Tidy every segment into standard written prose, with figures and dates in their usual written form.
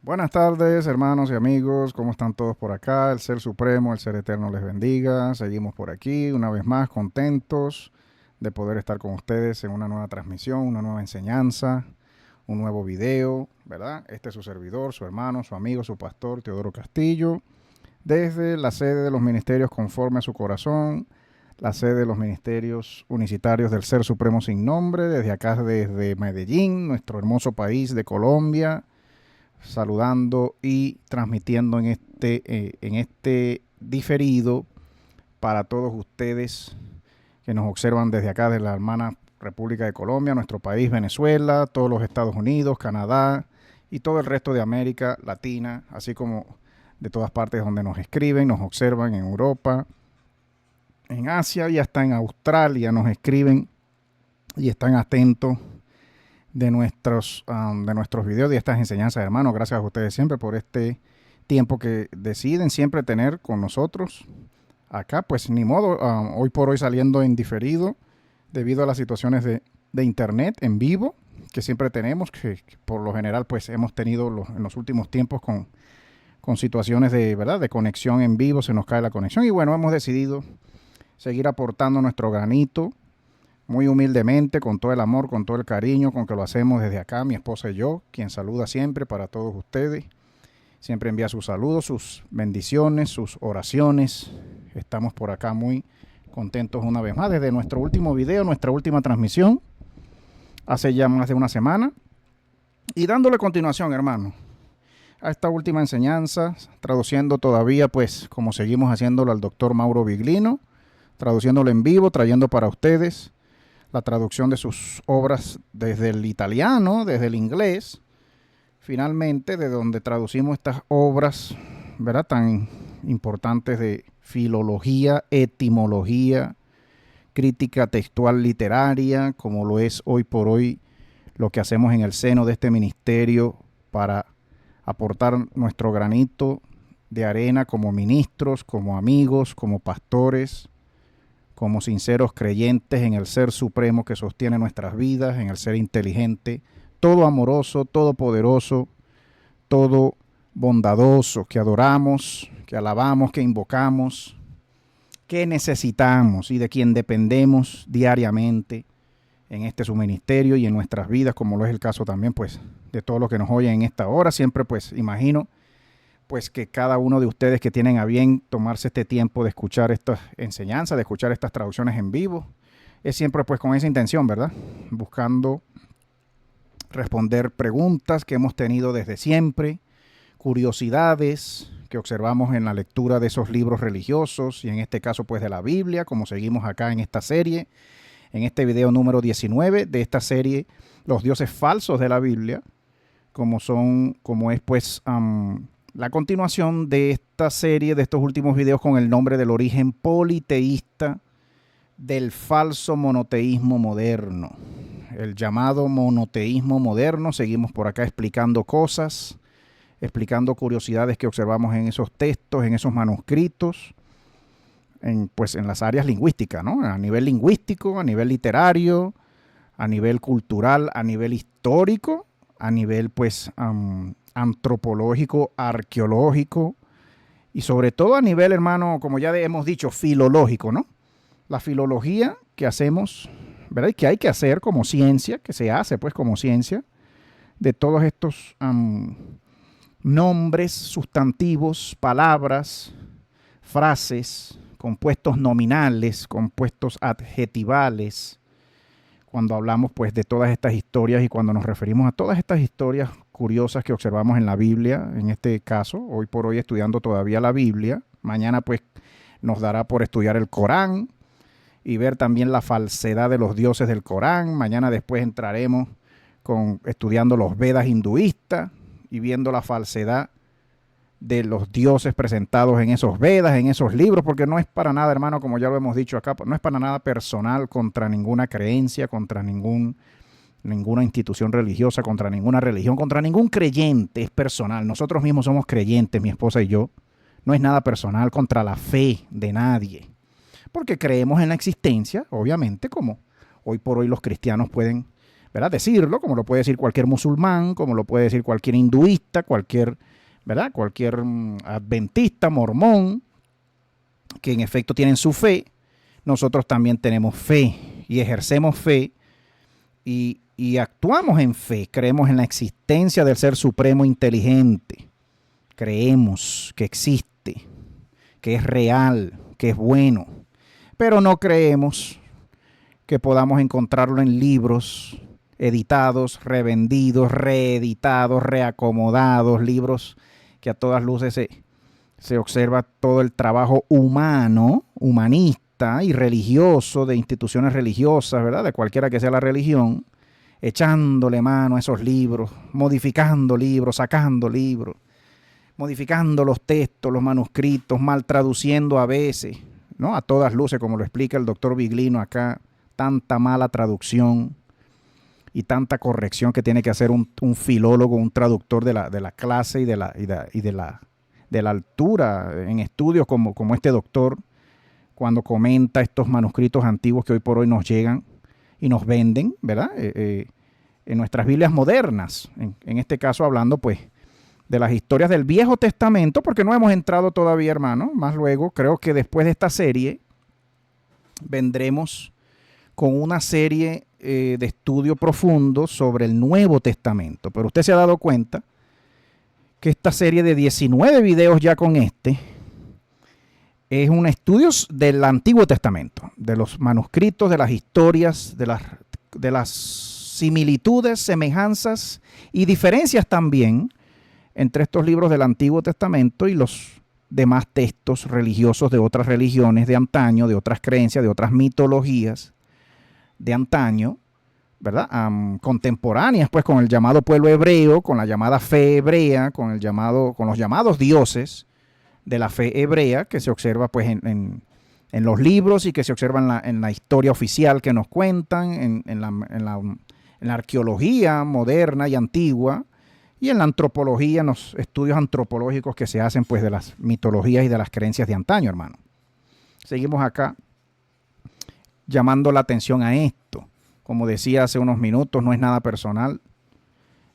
Buenas tardes, hermanos y amigos. ¿Cómo están todos por acá? El Ser Supremo, el Ser Eterno les bendiga. Seguimos por aquí, una vez más, contentos de poder estar con ustedes en una nueva transmisión, una nueva enseñanza, un nuevo video, ¿verdad? Este es su servidor, su hermano, su amigo, su pastor, Teodoro Castillo, desde la sede de los ministerios conforme a su corazón, la sede de los ministerios unicitarios del Ser Supremo sin nombre, desde acá, desde Medellín, nuestro hermoso país de Colombia, saludando y transmitiendo en este diferido para todos ustedes que nos observan desde acá, de la hermana República de Colombia, nuestro país Venezuela, todos los Estados Unidos, Canadá y todo el resto de América Latina, así como de todas partes donde nos escriben, nos observan en Europa, en Asia y hasta en Australia nos escriben y están atentos de nuestros videos y estas enseñanzas, hermanos. Gracias a ustedes siempre por este tiempo que deciden siempre tener con nosotros. Acá, pues ni modo, hoy por hoy saliendo en diferido debido a las situaciones de internet en vivo que siempre tenemos, que por lo general pues hemos tenido en los últimos tiempos con situaciones de, ¿verdad?, de conexión en vivo, se nos cae la conexión y bueno, hemos decidido seguir aportando nuestro granito muy humildemente, con todo el amor, con todo el cariño, con que lo hacemos desde acá, mi esposa y yo, quien saluda siempre para todos ustedes. Siempre envía sus saludos, sus bendiciones, sus oraciones. Estamos por acá muy contentos una vez más desde nuestro último video, nuestra última transmisión, hace ya más de una semana. Y dándole continuación, hermano, a esta última enseñanza, traduciendo todavía, pues, como seguimos haciéndolo al doctor Mauro Viglino, traduciéndolo en vivo, trayendo para ustedes la traducción de sus obras desde el italiano, desde el inglés, finalmente de donde traducimos estas obras, ¿verdad?, tan importantes de filología, etimología, crítica textual literaria, como lo es hoy por hoy lo que hacemos en el seno de este ministerio para aportar nuestro granito de arena como ministros, como amigos, como pastores, como sinceros creyentes en el Ser Supremo que sostiene nuestras vidas, en el Ser inteligente, todo amoroso, todo poderoso, todo bondadoso, que adoramos, que alabamos, que invocamos, que necesitamos y de quien dependemos diariamente en este su ministerio y en nuestras vidas, como lo es el caso también, pues, de todos los que nos oyen en esta hora. Siempre, pues, imagino pues que cada uno de ustedes que tienen a bien tomarse este tiempo de escuchar estas enseñanzas, de escuchar estas traducciones en vivo, es siempre pues con esa intención, ¿verdad? Buscando responder preguntas que hemos tenido desde siempre, curiosidades que observamos en la lectura de esos libros religiosos y en este caso pues de la Biblia, como seguimos acá en esta serie, en este video número 19 de esta serie, los dioses falsos de la Biblia, como es pues la continuación de esta serie, de estos últimos videos con el nombre del origen politeísta del falso monoteísmo moderno. El llamado monoteísmo moderno. Seguimos por acá explicando cosas, explicando curiosidades que observamos en esos textos, en esos manuscritos, pues en las áreas lingüísticas, ¿no? A nivel lingüístico, a nivel literario, a nivel cultural, a nivel histórico, a nivel pues antropológico, arqueológico y sobre todo a nivel, hermano, como ya hemos dicho, filológico, ¿no? La filología que hacemos, ¿verdad? Y que hay que hacer como ciencia, que se hace pues como ciencia, de todos estos nombres, sustantivos, palabras, frases, compuestos nominales, compuestos adjetivales, cuando hablamos pues de todas estas historias y cuando nos referimos a todas estas historias curiosas que observamos en la Biblia, en este caso, hoy por hoy estudiando todavía la Biblia, mañana pues nos dará por estudiar el Corán y ver también la falsedad de los dioses del Corán, mañana después entraremos estudiando los Vedas hinduistas y viendo la falsedad de los dioses presentados en esos Vedas, en esos libros, porque no es para nada, hermano, como ya lo hemos dicho acá, no es para nada personal contra ninguna creencia, contra ninguna institución religiosa, contra ninguna religión, contra ningún creyente, es personal. Nosotros mismos somos creyentes, mi esposa y yo. No es nada personal contra la fe de nadie, porque creemos en la existencia, obviamente, como hoy por hoy los cristianos pueden ¿verdad?, decirlo, como lo puede decir cualquier musulmán, como lo puede decir cualquier hinduista, ¿verdad?, cualquier adventista, mormón, que en efecto tienen su fe. Nosotros también tenemos fe y ejercemos fe y actuamos en fe. Creemos en la existencia del Ser Supremo inteligente. Creemos que existe, que es real, que es bueno. Pero no creemos que podamos encontrarlo en libros editados, revendidos, reeditados, reacomodados, libros que a todas luces se observa todo el trabajo humano, humanista y religioso de instituciones religiosas, ¿verdad?, de cualquiera que sea la religión, echándole mano a esos libros, modificando libros, sacando libros, modificando los textos, los manuscritos, mal traduciendo a veces, ¿no?, a todas luces, como lo explica el doctor Viglino acá, tanta mala traducción y tanta corrección que tiene que hacer un filólogo, un traductor de la clase y de la altura en estudios como este doctor, cuando comenta estos manuscritos antiguos que hoy por hoy nos llegan y nos venden, ¿verdad?, en nuestras Biblias modernas, en este caso hablando pues de las historias del Viejo Testamento, porque no hemos entrado todavía, hermano. Más luego, creo que después de esta serie vendremos con una serie de estudio profundo sobre el Nuevo Testamento. Pero usted se ha dado cuenta que esta serie de 19 videos ya con es un estudio del Antiguo Testamento, de los manuscritos, de las historias, de las similitudes, semejanzas y diferencias también entre estos libros del Antiguo Testamento y los demás textos religiosos de otras religiones de antaño, de otras creencias, de otras mitologías de antaño, ¿verdad?, contemporáneas pues con el llamado pueblo hebreo, con la llamada fe hebrea, con los llamados dioses de la fe hebrea, que se observa pues en los libros y que se observa en la historia oficial que nos cuentan, en la arqueología moderna y antigua, y en la antropología, en los estudios antropológicos que se hacen pues de las mitologías y de las creencias de antaño, hermano. Seguimos acá llamando la atención a esto. Como decía hace unos minutos, no es nada personal.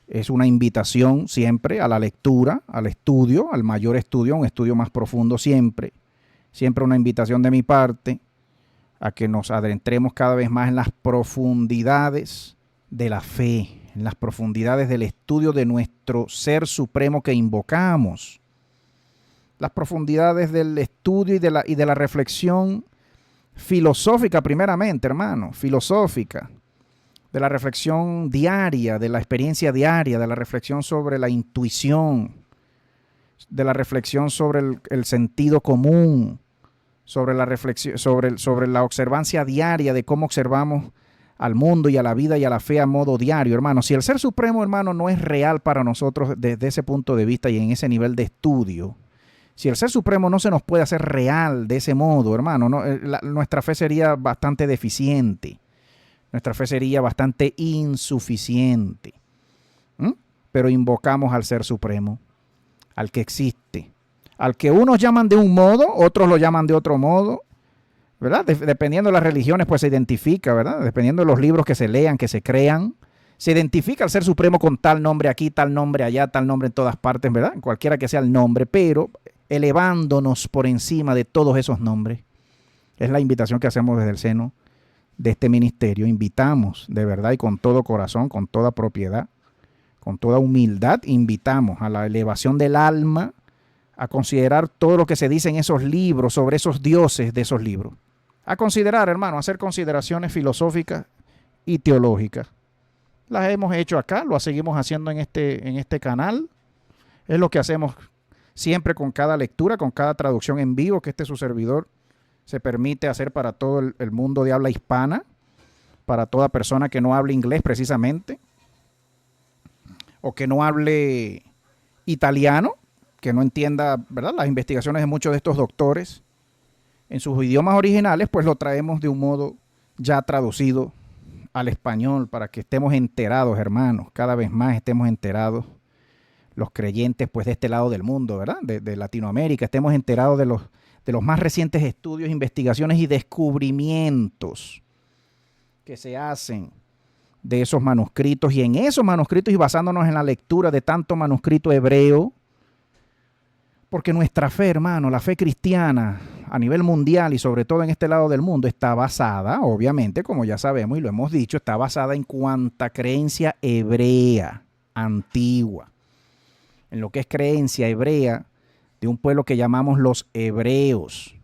Es una invitación siempre a la lectura, al estudio, al mayor estudio, un estudio más profundo siempre. Siempre una invitación de mi parte a que nos adentremos cada vez más en las profundidades de la fe, en las profundidades del estudio de nuestro Ser Supremo que invocamos. Las profundidades del estudio y de la reflexión filosófica primeramente, hermano, filosófica, de la reflexión diaria, de la experiencia diaria, de la reflexión sobre la intuición, de la reflexión sobre el sentido común, sobre la reflexión, sobre la observancia diaria de cómo observamos al mundo y a la vida y a la fe a modo diario, hermano. Si el Ser Supremo, hermano, no es real para nosotros desde ese punto de vista y en ese nivel de estudio, si el Ser Supremo no se nos puede hacer real de ese modo, hermano, nuestra fe sería bastante deficiente. Nuestra fe sería bastante insuficiente. Pero invocamos al Ser Supremo, al que existe, al que unos llaman de un modo, otros lo llaman de otro modo, ¿verdad? Dependiendo de las religiones, pues se identifica, ¿verdad? Dependiendo de los libros que se lean, que se crean, se identifica al Ser Supremo con tal nombre aquí, tal nombre allá, tal nombre en todas partes, ¿verdad? Cualquiera que sea el nombre, pero elevándonos por encima de todos esos nombres. Es la invitación que hacemos desde el seno de este ministerio. Invitamos de verdad y con todo corazón, con toda propiedad, con toda humildad, invitamos a la elevación del alma, a considerar todo lo que se dice en esos libros, sobre esos dioses de esos libros. A considerar, hermano, a hacer consideraciones filosóficas y teológicas. Las hemos hecho acá, lo seguimos haciendo en este canal. Es lo que hacemos siempre con cada lectura, con cada traducción en vivo que su servidor se permite hacer para todo el mundo de habla hispana, para toda persona que no hable inglés precisamente, o que no hable italiano, que no entienda, ¿verdad?, las investigaciones de muchos de estos doctores en sus idiomas originales, pues lo traemos de un modo ya traducido al español para que estemos enterados, hermanos, cada vez más estemos enterados, los creyentes pues de este lado del mundo, ¿verdad?, de Latinoamérica, estemos enterados de los más recientes estudios, investigaciones y descubrimientos que se hacen de esos manuscritos, y en esos manuscritos y basándonos en la lectura de tanto manuscrito hebreo, porque nuestra fe, hermano, la fe cristiana a nivel mundial y sobre todo en este lado del mundo está basada, obviamente, como ya sabemos y lo hemos dicho, está basada en cuanta creencia hebrea, antigua, en lo que es creencia hebrea de un pueblo que llamamos los hebreos.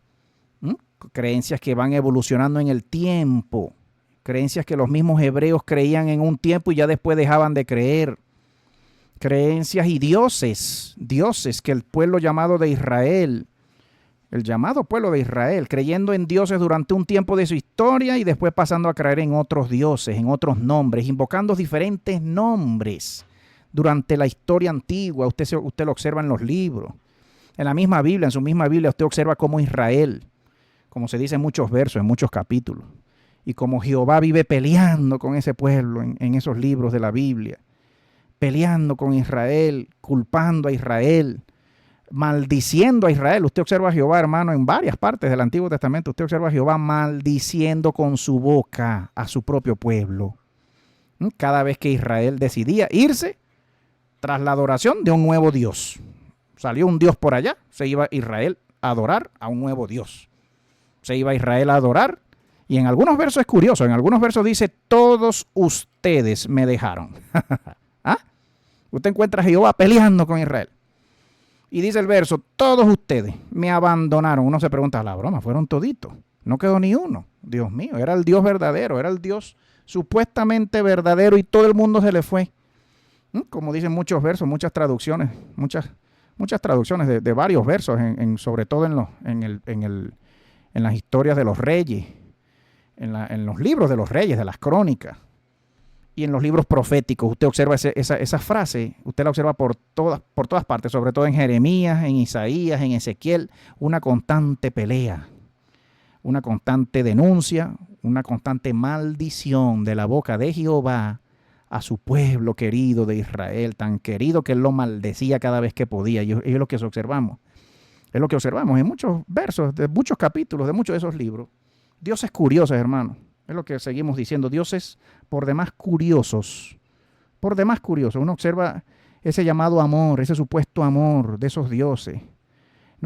Creencias que van evolucionando en el tiempo, creencias que los mismos hebreos creían en un tiempo y ya después dejaban de creer. Creencias y dioses que el pueblo llamado de Israel, el llamado pueblo de Israel, creyendo en dioses durante un tiempo de su historia y después pasando a creer en otros dioses, en otros nombres, invocando diferentes nombres durante la historia antigua. Usted lo observa en los libros, en la misma Biblia, en su misma Biblia usted observa cómo Israel, como se dice en muchos versos, en muchos capítulos, y como Jehová vive peleando con ese pueblo en esos libros de la Biblia, peleando con Israel, culpando a Israel, maldiciendo a Israel. Usted observa a Jehová, hermano, en varias partes del Antiguo Testamento, usted observa a Jehová maldiciendo con su boca a su propio pueblo. Cada vez que Israel decidía irse tras la adoración de un nuevo Dios. Salió un Dios por allá, se iba Israel a adorar a un nuevo Dios. Se iba Israel a adorar, y en algunos versos es curioso, en algunos versos dice, todos ustedes me dejaron. ¿Ah? Usted encuentra a Jehová peleando con Israel. Y dice el verso, todos ustedes me abandonaron. Uno se pregunta, la broma, fueron toditos. No quedó ni uno. Dios mío, era el Dios verdadero, era el Dios supuestamente verdadero y todo el mundo se le fue. Como dicen muchos versos, muchas traducciones, muchas traducciones de varios versos, sobre todo en las historias de los reyes, en los libros de los reyes, de las crónicas. Y en los libros proféticos, usted observa esa frase, usted la observa por todas partes, sobre todo en Jeremías, en Isaías, en Ezequiel, una constante pelea, una constante denuncia, una constante maldición de la boca de Jehová a su pueblo querido de Israel, tan querido que él lo maldecía cada vez que podía. Y es lo que observamos. Es lo que observamos en muchos versos, de muchos capítulos, de muchos de esos libros. Dios es curioso, hermano. Es lo que seguimos diciendo. Dios es por demás curiosos. Por demás curiosos. Uno observa ese llamado amor, ese supuesto amor de esos dioses.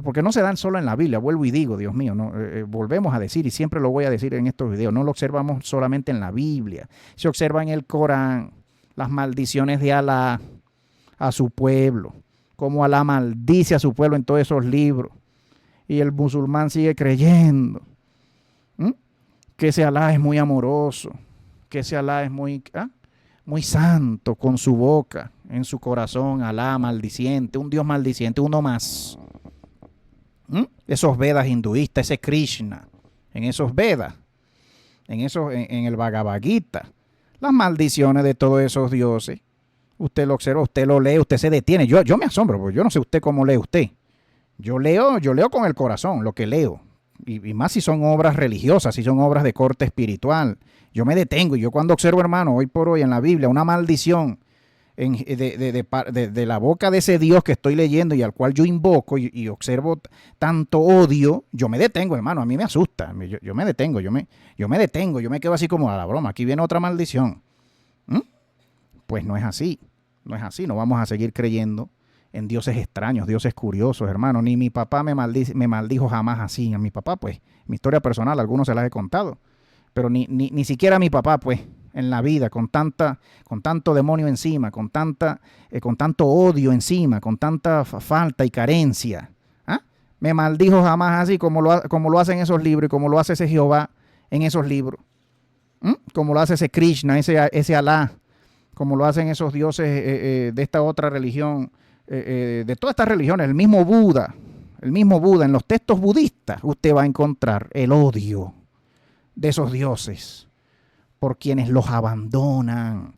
Porque no se dan solo en la Biblia. Vuelvo y digo, Dios mío, no, volvemos a decir, y siempre lo voy a decir en estos videos, no lo observamos solamente en la Biblia. Se observa en el Corán las maldiciones de Alá a su pueblo. Cómo Alá maldice a su pueblo en todos esos libros. Y el musulmán sigue creyendo que ese Alá es muy amoroso, que ese Alá es muy santo con su boca, en su corazón, Alá maldiciente, un Dios maldiciente, uno más. Esos Vedas hinduistas, ese Krishna, en esos Vedas, en el Bhagavad Gita, las maldiciones de todos esos dioses. Usted lo observa, usted lo lee, usted se detiene. Yo me asombro, porque yo no sé usted cómo lee usted. Yo leo con el corazón lo que leo. Y más si son obras religiosas, si son obras de corte espiritual. Yo me detengo, y yo cuando observo, hermano, hoy por hoy en la Biblia, una maldición de la boca de ese Dios que estoy leyendo y al cual yo invoco y observo tanto odio, yo me detengo, hermano, a mí me asusta. Yo me detengo, yo me quedo así como a la broma, aquí viene otra maldición. Pues no es así, no vamos a seguir creyendo en dioses extraños, dioses curiosos, hermano. Ni mi papá me maldijo jamás así. A mi papá, pues, mi historia personal, algunos se las he contado, pero ni siquiera a mi papá, pues, en la vida, con tanto demonio encima, con tanto odio encima, con tanta falta y carencia, me maldijo jamás así como lo hacen esos libros y como lo hace ese Jehová en esos libros, como lo hace ese Krishna, ese Alá, como lo hacen esos dioses de esta otra religión, de todas estas religiones, el mismo Buda, en los textos budistas, usted va a encontrar el odio de esos dioses por quienes los abandonan,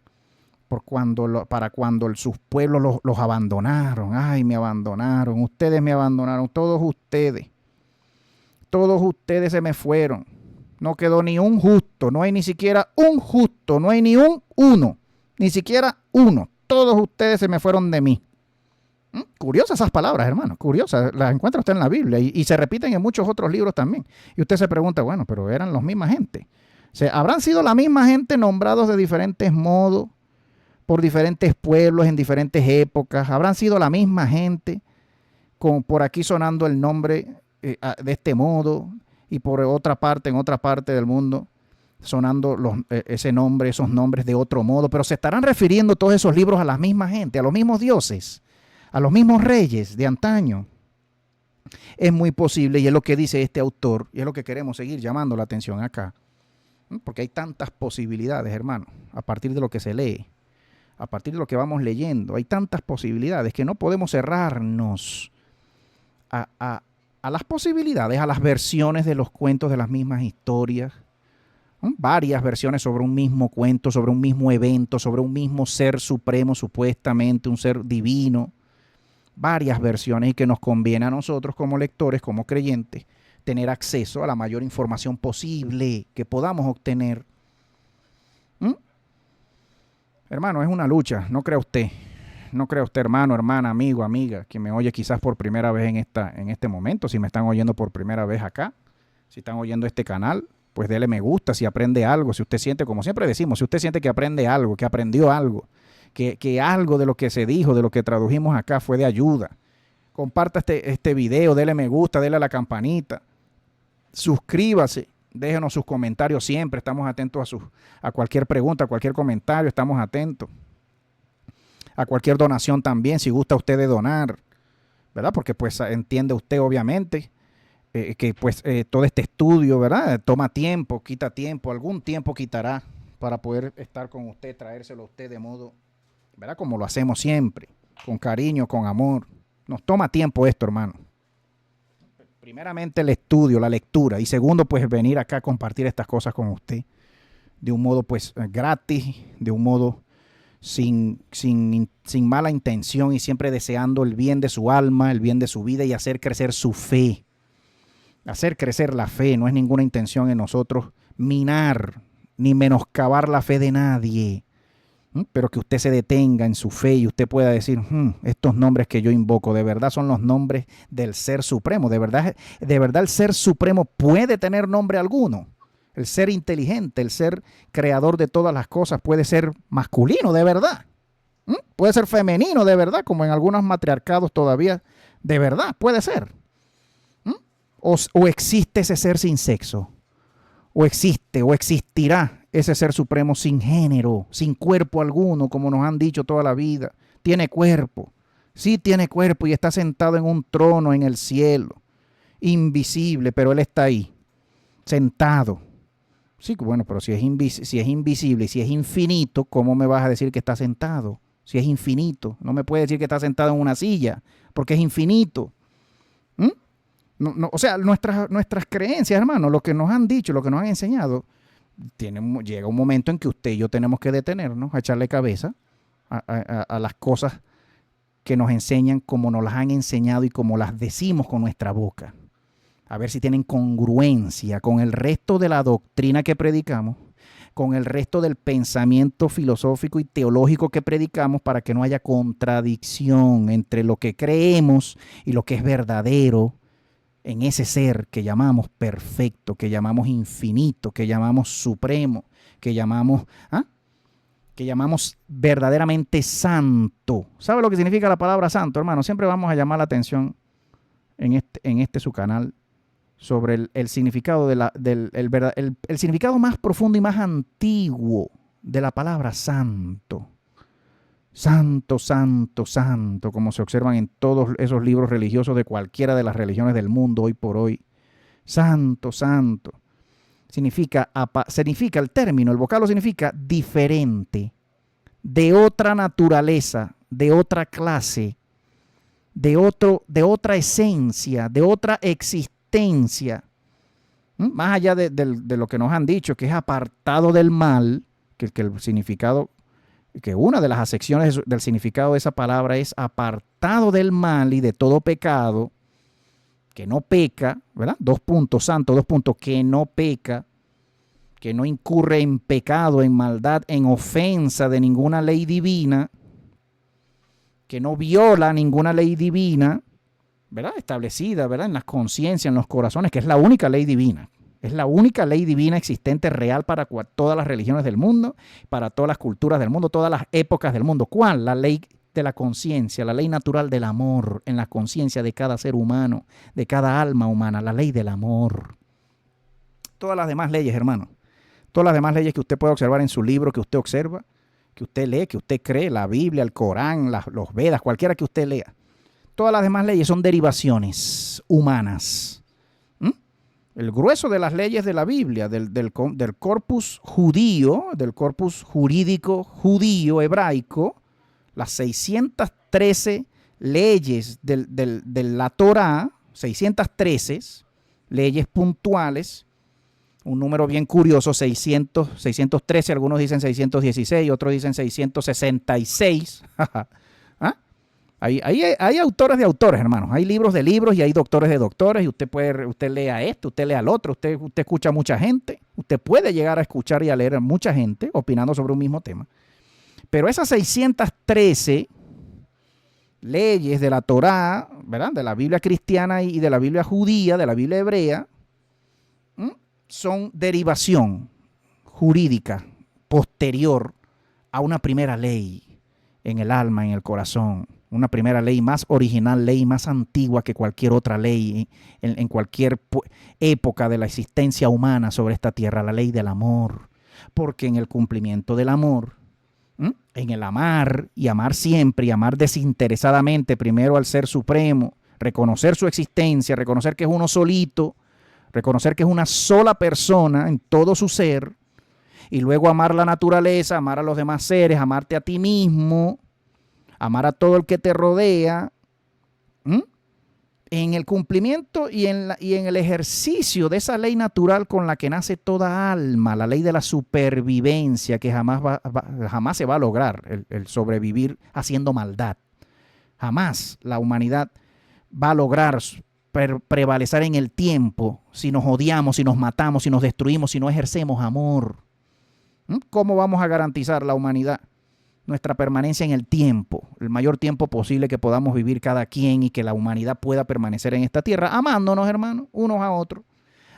para cuando sus pueblos los abandonaron. Ay, me abandonaron, ustedes me abandonaron, todos ustedes se me fueron. No quedó ni un justo, no hay ni siquiera un justo, no hay ni uno, ni siquiera uno. Todos ustedes se me fueron de mí. Curiosas esas palabras, hermano, curiosas. Las encuentra usted en la Biblia y se repiten en muchos otros libros también. Y usted se pregunta, bueno, pero eran la misma gente. Habrán sido la misma gente nombrados de diferentes modos, por diferentes pueblos, en diferentes épocas. Habrán sido la misma gente, por aquí sonando el nombre de este modo, y por otra parte, en otra parte del mundo, sonando ese nombre, esos nombres de otro modo. Pero se estarán refiriendo todos esos libros a la misma gente, a los mismos dioses, a los mismos reyes de antaño. Es muy posible, y es lo que dice este autor, y es lo que queremos seguir llamando la atención acá, porque hay tantas posibilidades, hermano, a partir de lo que se lee, a partir de lo que vamos leyendo, hay tantas posibilidades que no podemos cerrarnos a las posibilidades, a las versiones de los cuentos de las mismas historias, varias versiones sobre un mismo cuento, sobre un mismo evento, sobre un mismo ser supremo, supuestamente un ser divino, varias versiones, y que nos conviene a nosotros como lectores, como creyentes, tener acceso a la mayor información posible que podamos obtener. Hermano, es una lucha, no crea usted. No crea usted, hermano, hermana, amigo, amiga, que me oye quizás por primera vez en este momento. Si me están oyendo por primera vez acá, si están oyendo este canal, pues dele me gusta si aprende algo. Si usted siente, como siempre decimos, si usted siente que aprende algo, que aprendió algo, que algo de lo que se dijo, de lo que tradujimos acá fue de ayuda, comparta este video, dele me gusta, dele a la campanita, suscríbase, déjenos sus comentarios siempre. Estamos atentos a cualquier pregunta, a cualquier comentario, estamos atentos. A cualquier donación también, si gusta usted de donar, ¿verdad? Porque pues entiende usted obviamente que pues todo este estudio, ¿verdad? Toma tiempo, quita tiempo, algún tiempo quitará para poder estar con usted, traérselo a usted de modo, ¿verdad? Como lo hacemos siempre, con cariño, con amor. Nos toma tiempo esto, hermano. Primeramente el estudio, la lectura, y segundo pues venir acá a compartir estas cosas con usted de un modo pues gratis, de un modo sin mala intención, y siempre deseando el bien de su alma, el bien de su vida, y hacer crecer su fe. Hacer crecer la fe. No es ninguna intención en nosotros minar ni menoscabar la fe de nadie, pero que usted se detenga en su fe y usted pueda decir, estos nombres que yo invoco de verdad son los nombres del Ser Supremo. De verdad el Ser Supremo puede tener nombre alguno. El ser inteligente, el ser creador de todas las cosas puede ser masculino de verdad. Puede ser femenino de verdad, como en algunos matriarcados todavía de verdad puede ser. O existe ese ser sin sexo. O existe o existirá ese ser supremo sin género, sin cuerpo alguno, como nos han dicho toda la vida. Tiene cuerpo. Sí tiene cuerpo y está sentado en un trono en el cielo. Invisible, pero él está ahí, sentado. Sí, bueno, pero si es invisible y si es infinito, ¿cómo me vas a decir que está sentado? Si es infinito, no me puedes decir que está sentado en una silla, porque es infinito. No, o sea, nuestras creencias, hermano, lo que nos han dicho, lo que nos han enseñado, llega un momento en que usted y yo tenemos que detenernos, a echarle cabeza a las cosas que nos enseñan como nos las han enseñado y como las decimos con nuestra boca. A ver si tienen congruencia con el resto de la doctrina que predicamos, con el resto del pensamiento filosófico y teológico que predicamos, para que no haya contradicción entre lo que creemos y lo que es verdadero en ese ser que llamamos perfecto, que llamamos infinito, que llamamos supremo, que llamamos verdaderamente santo. ¿Sabe lo que significa la palabra santo, hermano? Siempre vamos a llamar la atención en este su canal sobre el significado el significado más profundo y más antiguo de la palabra santo. Santo, santo, santo, como se observan en todos esos libros religiosos de cualquiera de las religiones del mundo hoy por hoy. Santo, santo. Significa el término, el vocablo significa diferente, de otra naturaleza, de otra clase, de otra esencia, de otra existencia. Más allá de lo que nos han dicho, que es apartado del mal, que el significado, que una de las acepciones del significado de esa palabra es apartado del mal y de todo pecado, que no peca, ¿verdad? Santo, que no peca, que no incurre en pecado, en maldad, en ofensa de ninguna ley divina, que no viola ninguna ley divina, ¿verdad? Establecida, ¿verdad? En las conciencias, en los corazones, que es la única ley divina. Es la única ley divina existente real para todas las religiones del mundo, para todas las culturas del mundo, todas las épocas del mundo. ¿Cuál? La ley de la conciencia, la ley natural del amor en la conciencia de cada ser humano, de cada alma humana, la ley del amor. Todas las demás leyes, hermano, todas las demás leyes que usted puede observar en su libro, que usted observa, que usted lee, que usted cree, la Biblia, el Corán, los Vedas, cualquiera que usted lea. Todas las demás leyes son derivaciones humanas. El grueso de las leyes de la Biblia, del corpus judío, del corpus jurídico judío hebraico, las 613 leyes de la Torá, 613 leyes puntuales, un número bien curioso, 613, algunos dicen 616, otros dicen 666. ¿Ah? Hay autores de autores, hermanos. Hay libros de libros y hay doctores de doctores. Y usted lea esto, usted lea al otro, usted escucha a mucha gente. Usted puede llegar a escuchar y a leer a mucha gente opinando sobre un mismo tema. Pero esas 613 leyes de la Torá, ¿verdad?, de la Biblia cristiana y de la Biblia judía, de la Biblia hebrea, son derivación jurídica posterior a una primera ley en el alma, en el corazón. Una primera ley más original, ley más antigua que cualquier otra ley en cualquier época de la existencia humana sobre esta tierra, la ley del amor. Porque en el cumplimiento del amor, en el amar y amar siempre y amar desinteresadamente primero al Ser Supremo, reconocer su existencia, reconocer que es uno solito, reconocer que es una sola persona en todo su ser, y luego amar la naturaleza, amar a los demás seres, amarte a ti mismo, amar a todo el que te rodea, en el cumplimiento y en el ejercicio de esa ley natural con la que nace toda alma, la ley de la supervivencia, que jamás se va a lograr el sobrevivir haciendo maldad. Jamás la humanidad va a lograr prevalecer en el tiempo si nos odiamos, si nos matamos, si nos destruimos, si no ejercemos amor. ¿Cómo vamos a garantizar la humanidad nuestra permanencia en el tiempo, el mayor tiempo posible que podamos vivir cada quien y que la humanidad pueda permanecer en esta tierra, amándonos, hermanos, unos a otros,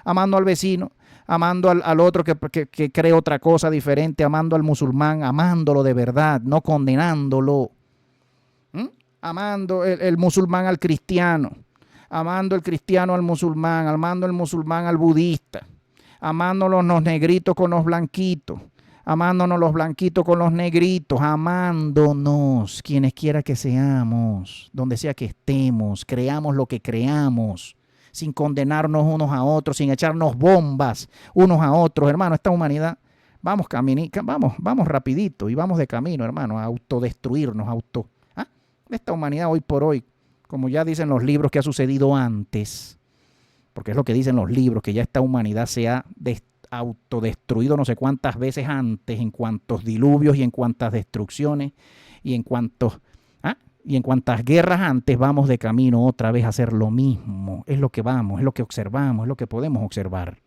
amando al vecino, amando al otro que cree otra cosa diferente, amando al musulmán, amándolo de verdad, no condenándolo, amando el musulmán al cristiano, amando el cristiano al musulmán, amando el musulmán al budista, amándonos los negritos con los blanquitos, amándonos los blanquitos con los negritos, amándonos, quienes quiera que seamos, donde sea que estemos, creamos lo que creamos, sin condenarnos unos a otros, sin echarnos bombas unos a otros. Hermano, esta humanidad, vamos rapidito y vamos de camino, hermano, a autodestruirnos, esta humanidad hoy por hoy, como ya dicen los libros que ha sucedido antes, porque es lo que dicen los libros, que ya esta humanidad se ha autodestruido no sé cuántas veces antes, en cuantos diluvios y en cuantas destrucciones y en cuantas guerras antes, vamos de camino otra vez a hacer lo mismo. Es lo que vamos, es lo que observamos, es lo que podemos observar.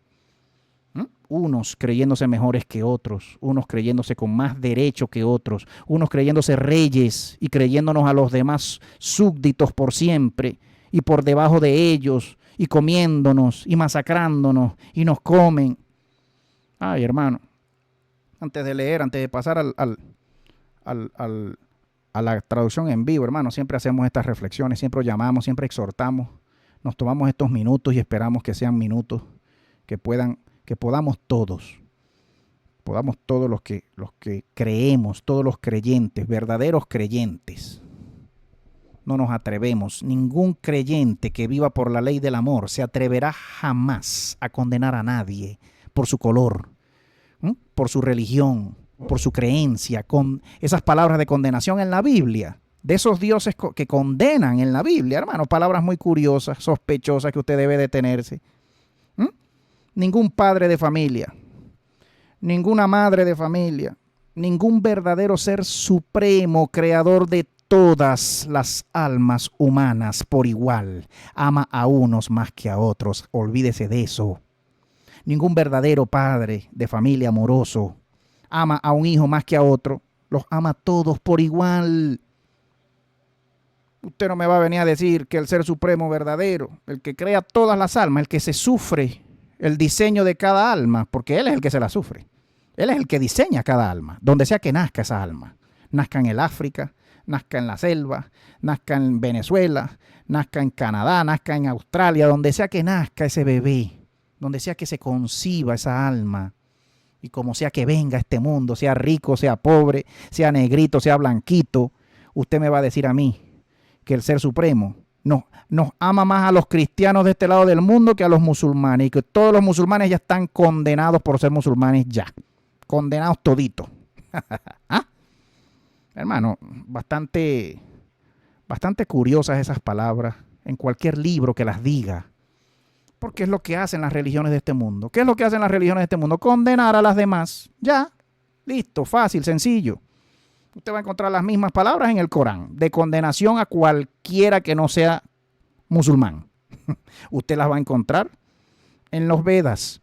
Unos creyéndose mejores que otros, unos creyéndose con más derecho que otros, unos creyéndose reyes y creyéndonos a los demás súbditos por siempre y por debajo de ellos y comiéndonos y masacrándonos y nos comen. Ay, hermano, antes de pasar a la traducción en vivo, hermano, siempre hacemos estas reflexiones, siempre llamamos, siempre exhortamos, nos tomamos estos minutos y esperamos que sean minutos que podamos todos los que creemos, todos los creyentes, verdaderos creyentes. No nos atrevemos, ningún creyente que viva por la ley del amor se atreverá jamás a condenar a nadie por su color, por su religión, por su creencia, con esas palabras de condenación en la Biblia, de esos dioses que condenan en la Biblia, hermano, palabras muy curiosas, sospechosas que usted debe detenerse. Ningún padre de familia, ninguna madre de familia, ningún verdadero ser supremo, creador de todas las almas humanas por igual, ama a unos más que a otros, olvídese de eso. Ningún verdadero padre de familia amoroso ama a un hijo más que a otro, los ama a todos por igual. Usted no me va a venir a decir que el ser supremo verdadero, el que crea todas las almas, el que se sufre, el diseño de cada alma, porque Él es el que se la sufre. Él es el que diseña cada alma, donde sea que nazca esa alma. Nazca en el África, nazca en la selva, nazca en Venezuela, nazca en Canadá, nazca en Australia, donde sea que nazca ese bebé, donde sea que se conciba esa alma, y como sea que venga a este mundo, sea rico, sea pobre, sea negrito, sea blanquito, usted me va a decir a mí que el Ser Supremo nos ama más a los cristianos de este lado del mundo que a los musulmanes, y que todos los musulmanes ya están condenados por ser musulmanes ya. Condenados toditos. ¿Ah? Hermano, bastante curiosas esas palabras en cualquier libro que las diga. Porque es lo que hacen las religiones de este mundo. ¿Qué es lo que hacen las religiones de este mundo? Condenar a las demás. Ya, listo, fácil, sencillo. Usted va a encontrar las mismas palabras en el Corán, de condenación a cualquiera que no sea musulmán. Usted las va a encontrar en los Vedas,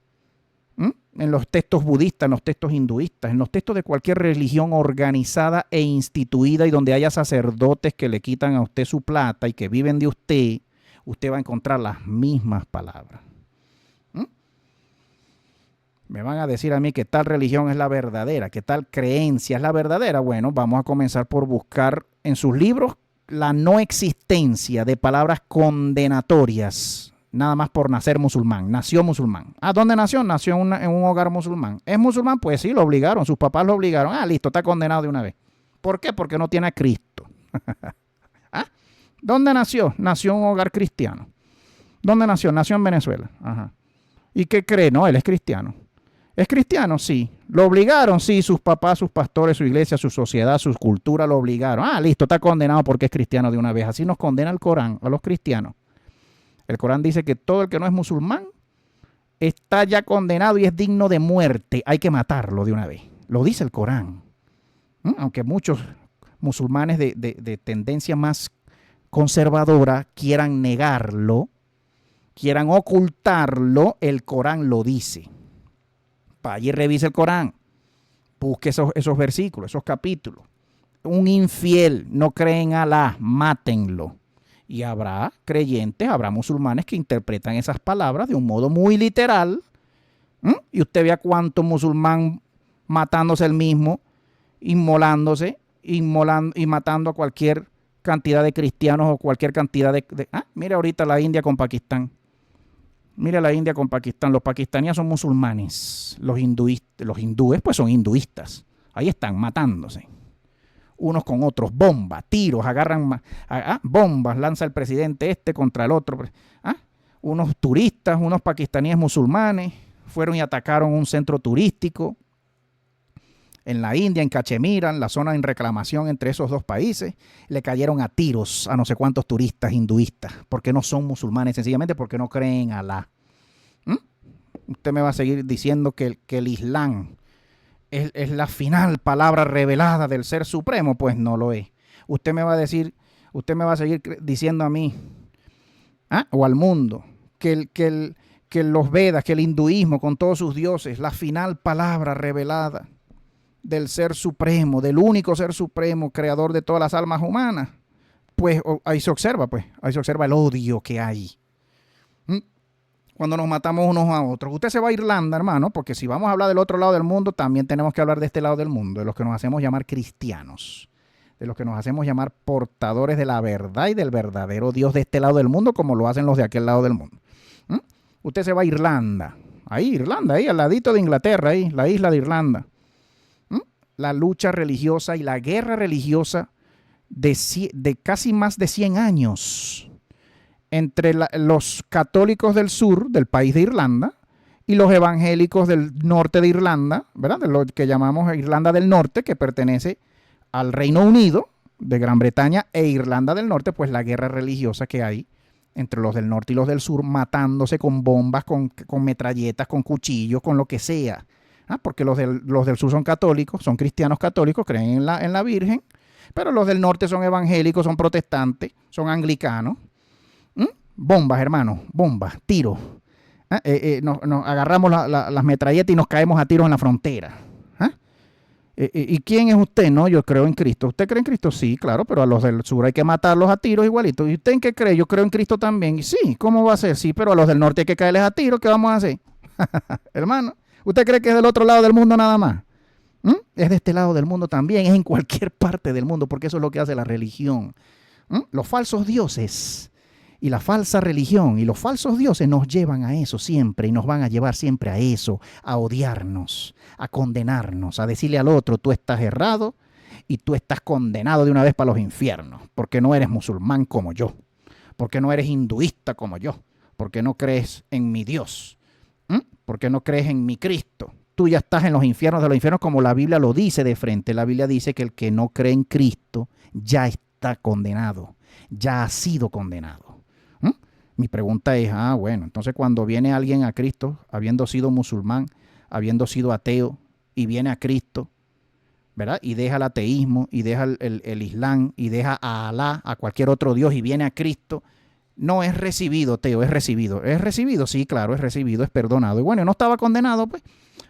en los textos budistas, en los textos hinduistas, en los textos de cualquier religión organizada e instituida, y donde haya sacerdotes que le quitan a usted su plata y que viven de usted, usted va a encontrar las mismas palabras. Me van a decir a mí que tal religión es la verdadera, que tal creencia es la verdadera. Bueno, vamos a comenzar por buscar en sus libros la no existencia de palabras condenatorias, nada más por nacer musulmán. Nació musulmán. ¿Ah, dónde nació? Nació en un hogar musulmán. ¿Es musulmán? Pues sí, lo obligaron, sus papás lo obligaron. Ah, listo, está condenado de una vez. ¿Por qué? Porque no tiene a Cristo. ¿Ah? ¿Dónde nació? Nació en un hogar cristiano. ¿Dónde nació? Nació en Venezuela. Ajá. ¿Y qué cree? No, él es cristiano. ¿Es cristiano? Sí. ¿Lo obligaron? Sí, sus papás, sus pastores, su iglesia, su sociedad, su cultura lo obligaron. Ah, listo, está condenado porque es cristiano de una vez. Así nos condena el Corán a los cristianos. El Corán dice que todo el que no es musulmán está ya condenado y es digno de muerte. Hay que matarlo de una vez. Lo dice el Corán. Aunque muchos musulmanes de tendencia más conservadora quieran negarlo, quieran ocultarlo, el Corán lo dice. Vaya y revise el Corán, busque esos versículos, esos capítulos. Un infiel no cree en Alá, mátenlo. Y habrá creyentes, habrá musulmanes que interpretan esas palabras de un modo muy literal. Y usted vea cuánto musulmán matándose el mismo, inmolándose, y matando a cualquier cantidad de cristianos o cualquier cantidad mire ahorita la India con Pakistán. Mira la India con Pakistán. Los pakistaníes son musulmanes. Los hindúes pues son hinduistas. Ahí están matándose. Unos con otros. Bombas, tiros, agarran bombas. Lanza el presidente contra el otro. Unos turistas, unos pakistaníes musulmanes fueron y atacaron un centro turístico en la India, en Cachemira, en la zona en reclamación entre esos dos países. Le cayeron a tiros a no sé cuántos turistas hinduistas, porque no son musulmanes, sencillamente porque no creen en Alá. Usted me va a seguir diciendo que el Islam es la final palabra revelada del Ser Supremo. Pues no lo es. Usted me va a seguir diciendo a mí, o al mundo, que los Vedas, que el hinduismo con todos sus dioses, la final palabra revelada del Ser Supremo, del único Ser Supremo, creador de todas las almas humanas. Pues ahí se observa el odio que hay. Cuando nos matamos unos a otros. Usted se va a Irlanda, hermano, porque si vamos a hablar del otro lado del mundo, también tenemos que hablar de este lado del mundo, de los que nos hacemos llamar cristianos, de los que nos hacemos llamar portadores de la verdad y del verdadero Dios de este lado del mundo, como lo hacen los de aquel lado del mundo. Usted se va a Irlanda, ahí al ladito de Inglaterra, ahí, la isla de Irlanda. La lucha religiosa y la guerra religiosa de casi más de 100 años entre los católicos del sur del país de Irlanda y los evangélicos del norte de Irlanda, ¿verdad? De lo que llamamos Irlanda del Norte, que pertenece al Reino Unido de Gran Bretaña, e Irlanda del Norte, pues la guerra religiosa que hay entre los del norte y los del sur, matándose con bombas, con metralletas, con cuchillos, con lo que sea. Porque los del sur son católicos, son cristianos católicos, creen en la Virgen, pero los del norte son evangélicos, son protestantes, son anglicanos. Bombas, hermano, bombas, tiros. Nos agarramos las metralletas y nos caemos a tiros en la frontera. ¿Y quién es usted? No, yo creo en Cristo. ¿Usted cree en Cristo? Sí, claro, pero a los del sur hay que matarlos a tiros igualito. ¿Y usted en qué cree? Yo creo en Cristo también. Y sí, ¿cómo va a ser? Sí, pero a los del norte hay que caerles a tiros. ¿Qué vamos a hacer? Hermano, ¿usted cree que es del otro lado del mundo nada más? ¿Mm? Es de este lado del mundo también, es en cualquier parte del mundo, porque eso es lo que hace la religión. ¿Mm? Los falsos dioses y la falsa religión y los falsos dioses nos llevan a eso siempre y nos van a llevar siempre a eso, a odiarnos, a condenarnos, a decirle al otro, tú estás errado y tú estás condenado de una vez para los infiernos, porque no eres musulmán como yo, porque no eres hinduista como yo, porque no crees en mi Dios, porque no crees en mi Cristo. Tú ya estás en los infiernos de los infiernos, como la Biblia lo dice de frente. La Biblia dice que el que no cree en Cristo ya está condenado, ya ha sido condenado. Mi pregunta es, bueno, entonces cuando viene alguien a Cristo, habiendo sido musulmán, habiendo sido ateo, y viene a Cristo, ¿verdad? Y deja el ateísmo, y deja el Islam, y deja a Alá, a cualquier otro Dios, y viene a Cristo, no es recibido, Teo, es recibido. ¿Es recibido? Sí, claro, es recibido, es perdonado. Y bueno, ¿no estaba condenado? Pues,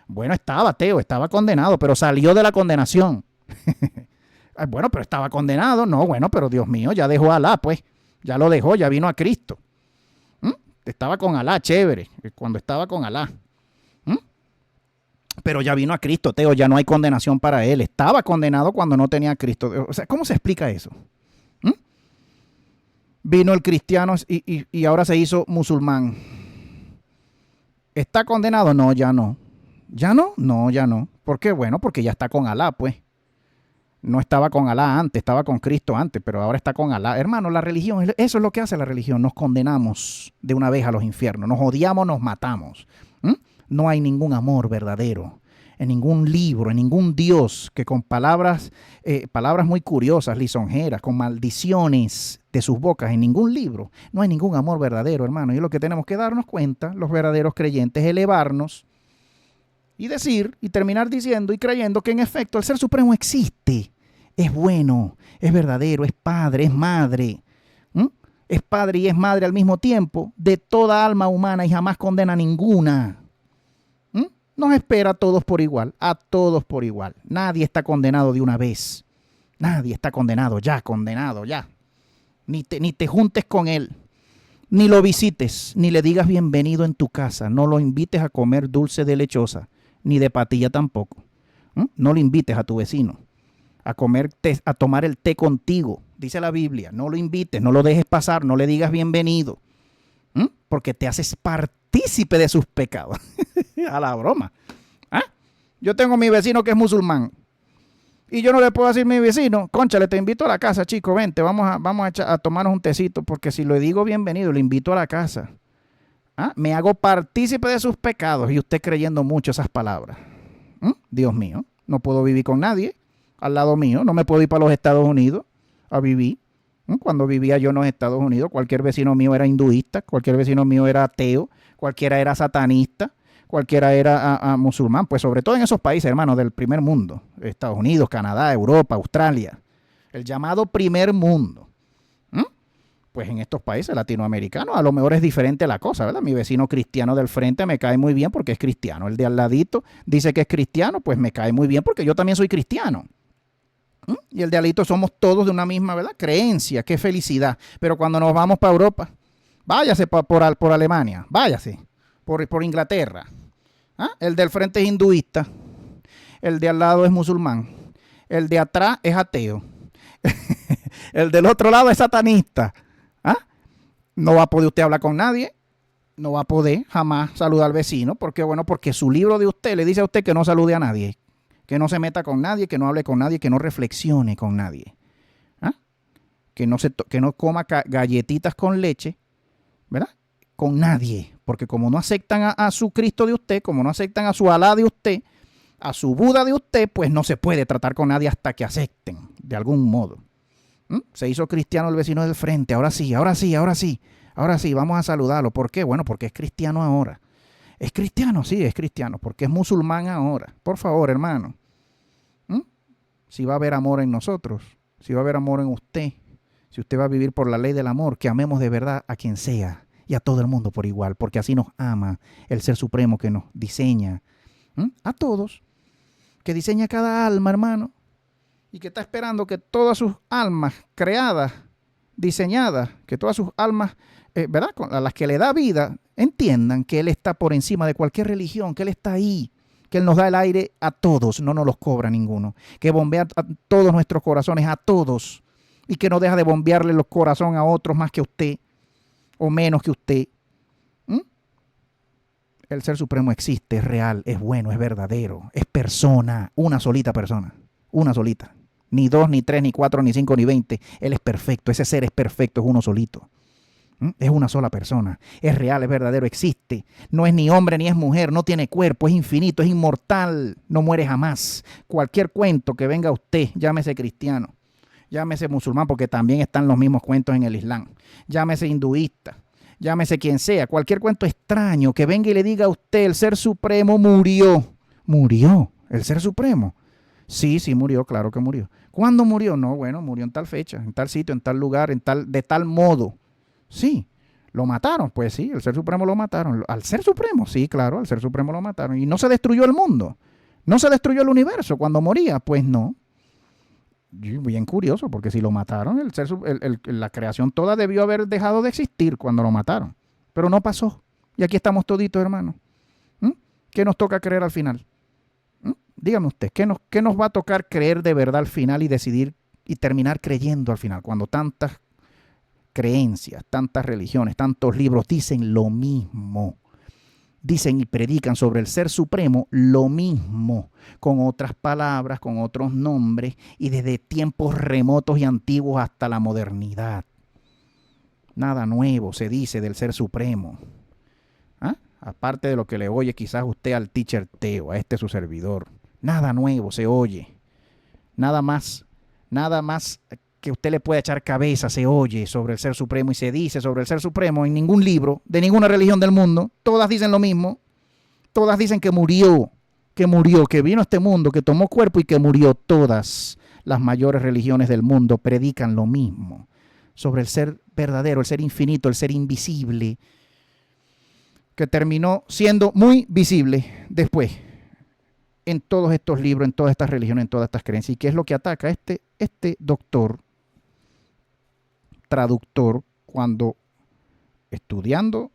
bueno, estaba, Teo, estaba condenado, pero salió de la condenación. Bueno, pero estaba condenado. No, bueno, pero Dios mío, ya dejó a Alá, pues. Ya lo dejó, ya vino a Cristo. Estaba con Alá, chévere, cuando estaba con Alá. Pero ya vino a Cristo, Teo, ya no hay condenación para él. Estaba condenado cuando no tenía a Cristo. O sea, ¿cómo se explica eso? Vino el cristiano y ahora se hizo musulmán. ¿Está condenado? No, ya no. ¿Ya no? No, ya no. ¿Por qué? Bueno, porque ya está con Alá, pues. No estaba con Alá antes, estaba con Cristo antes, pero ahora está con Alá. Hermano, la religión, eso es lo que hace la religión. Nos condenamos de una vez a los infiernos. Nos odiamos, nos matamos. No hay ningún amor verdadero en ningún libro, en ningún Dios que con palabras muy curiosas, lisonjeras, con maldiciones de sus bocas, en ningún libro. No hay ningún amor verdadero, hermano. Y es lo que tenemos que darnos cuenta, los verdaderos creyentes, elevarnos y decir y terminar diciendo y creyendo que en efecto el Ser Supremo existe, es bueno, es verdadero, es padre, es madre. Es padre y es madre al mismo tiempo de toda alma humana y jamás condena ninguna. Nos espera a todos por igual, a todos por igual. Nadie está condenado de una vez. Nadie está condenado ya. Ni te juntes con él, ni lo visites, ni le digas bienvenido en tu casa. No lo invites a comer dulce de lechosa, ni de patilla tampoco. No lo invites a tu vecino a comer a tomar el té contigo. Dice la Biblia, no lo invites, no lo dejes pasar, no le digas bienvenido, porque te haces partícipe de sus pecados. A la broma. Yo tengo mi vecino que es musulmán y yo no le puedo decir a mi vecino, cónchale, te invito a la casa, chico, vente, vamos a tomarnos un tecito, porque si le digo bienvenido, le invito a la casa. Me hago partícipe de sus pecados y usted creyendo mucho esas palabras. Dios mío, no puedo vivir con nadie al lado mío, no me puedo ir para los Estados Unidos a vivir. Cuando vivía yo en los Estados Unidos, cualquier vecino mío era hinduista, cualquier vecino mío era ateo, cualquiera era satanista, cualquiera era musulmán, pues sobre todo en esos países, hermanos, del primer mundo, Estados Unidos, Canadá, Europa, Australia, el llamado primer mundo. Pues en estos países latinoamericanos a lo mejor es diferente la cosa, ¿verdad? Mi vecino cristiano del frente me cae muy bien porque es cristiano. El de al ladito dice que es cristiano, pues me cae muy bien porque yo también soy cristiano. Y el de al ladito somos todos de una misma, ¿verdad? Creencia, qué felicidad. Pero cuando nos vamos para Europa, váyase por Alemania, váyase por Inglaterra. El del frente es hinduista, el de al lado es musulmán, el de atrás es ateo, el del otro lado es satanista. No va a poder usted hablar con nadie, no va a poder jamás saludar al vecino, porque bueno, porque su libro de usted le dice a usted que no salude a nadie, que no se meta con nadie, que no hable con nadie, que no reflexione con nadie, que no coma galletitas con leche, ¿verdad? Con nadie, porque como no aceptan a su Cristo de usted, como no aceptan a su Alá de usted, a su Buda de usted, pues no se puede tratar con nadie hasta que acepten, de algún modo. Se hizo cristiano el vecino del frente, ahora sí, vamos a saludarlo. ¿Por qué? Bueno, porque es cristiano ahora. ¿Es cristiano? Sí, es cristiano, porque es musulmán ahora. Por favor, hermano. Si va a haber amor en nosotros, si va a haber amor en usted, si usted va a vivir por la ley del amor, que amemos de verdad a quien sea y a todo el mundo por igual, porque así nos ama el Ser Supremo que nos diseña. A todos, que diseña cada alma, hermano, y que está esperando que todas sus almas creadas diseñadas, que todas sus almas, ¿verdad? A las que le da vida, entiendan que Él está por encima de cualquier religión, que Él está ahí, que Él nos da el aire a todos, no nos los cobra ninguno, que bombea a todos nuestros corazones, a todos, y que no deja de bombearle los corazones a otros más que usted, o menos que usted. El Ser Supremo existe, es real, es bueno, es verdadero, es persona, una solita persona, una solita. Ni 2, ni 3, ni 4, ni 5, ni 20. Él es perfecto, ese ser es perfecto, es uno solito. Es una sola persona, es real, es verdadero, existe. No es ni hombre ni es mujer, no tiene cuerpo, es infinito, es inmortal, no muere jamás. Cualquier cuento que venga a usted, llámese cristiano, llámese musulmán, porque también están los mismos cuentos en el Islam, llámese hinduista, llámese quien sea, cualquier cuento extraño que venga y le diga a usted, el Ser Supremo murió. ¿Murió el Ser Supremo? Sí, murió, claro que murió. ¿Cuándo murió? No, bueno, murió en tal fecha, en tal sitio, en tal lugar, de tal modo. Sí, lo mataron, pues sí, el Ser Supremo lo mataron. Al Ser Supremo, sí, claro, al Ser Supremo lo mataron. Y no se destruyó el mundo, no se destruyó el universo cuando moría, pues no. Bien curioso, porque si lo mataron, la creación toda debió haber dejado de existir cuando lo mataron. Pero no pasó. Y aquí estamos toditos, hermanos. ¿Qué nos toca creer al final? Dígame usted, ¿qué nos va a tocar creer de verdad al final y decidir y terminar creyendo al final? Cuando tantas creencias, tantas religiones, tantos libros dicen lo mismo. Dicen y predican sobre el Ser Supremo lo mismo, con otras palabras, con otros nombres y desde tiempos remotos y antiguos hasta la modernidad. Nada nuevo se dice del Ser Supremo. Aparte de lo que le oye quizás usted al teacher Teo, a este su servidor. Nada nuevo se oye. Nada más que usted le pueda echar cabeza se oye sobre el Ser Supremo y se dice sobre el Ser Supremo en ningún libro de ninguna religión del mundo. Todas dicen lo mismo. Todas dicen que murió, que vino a este mundo, que tomó cuerpo y que murió. Todas las mayores religiones del mundo predican lo mismo sobre el Ser verdadero, el Ser infinito, el Ser invisible, que terminó siendo muy visible después en todos estos libros, en todas estas religiones, en todas estas creencias. ¿Y qué es lo que ataca este doctor, traductor, cuando estudiando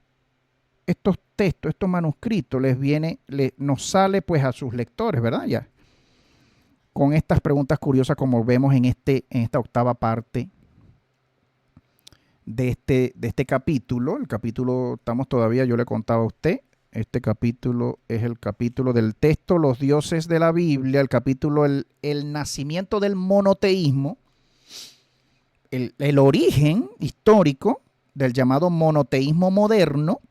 estos textos, estos manuscritos, nos sale pues a sus lectores, ¿verdad? Ya, con estas preguntas curiosas como vemos en esta octava parte de este capítulo. El capítulo, estamos todavía, yo le contaba a usted, este capítulo es el capítulo del texto Los dioses de la Biblia, el capítulo el nacimiento del monoteísmo, el origen histórico del llamado monoteísmo moderno.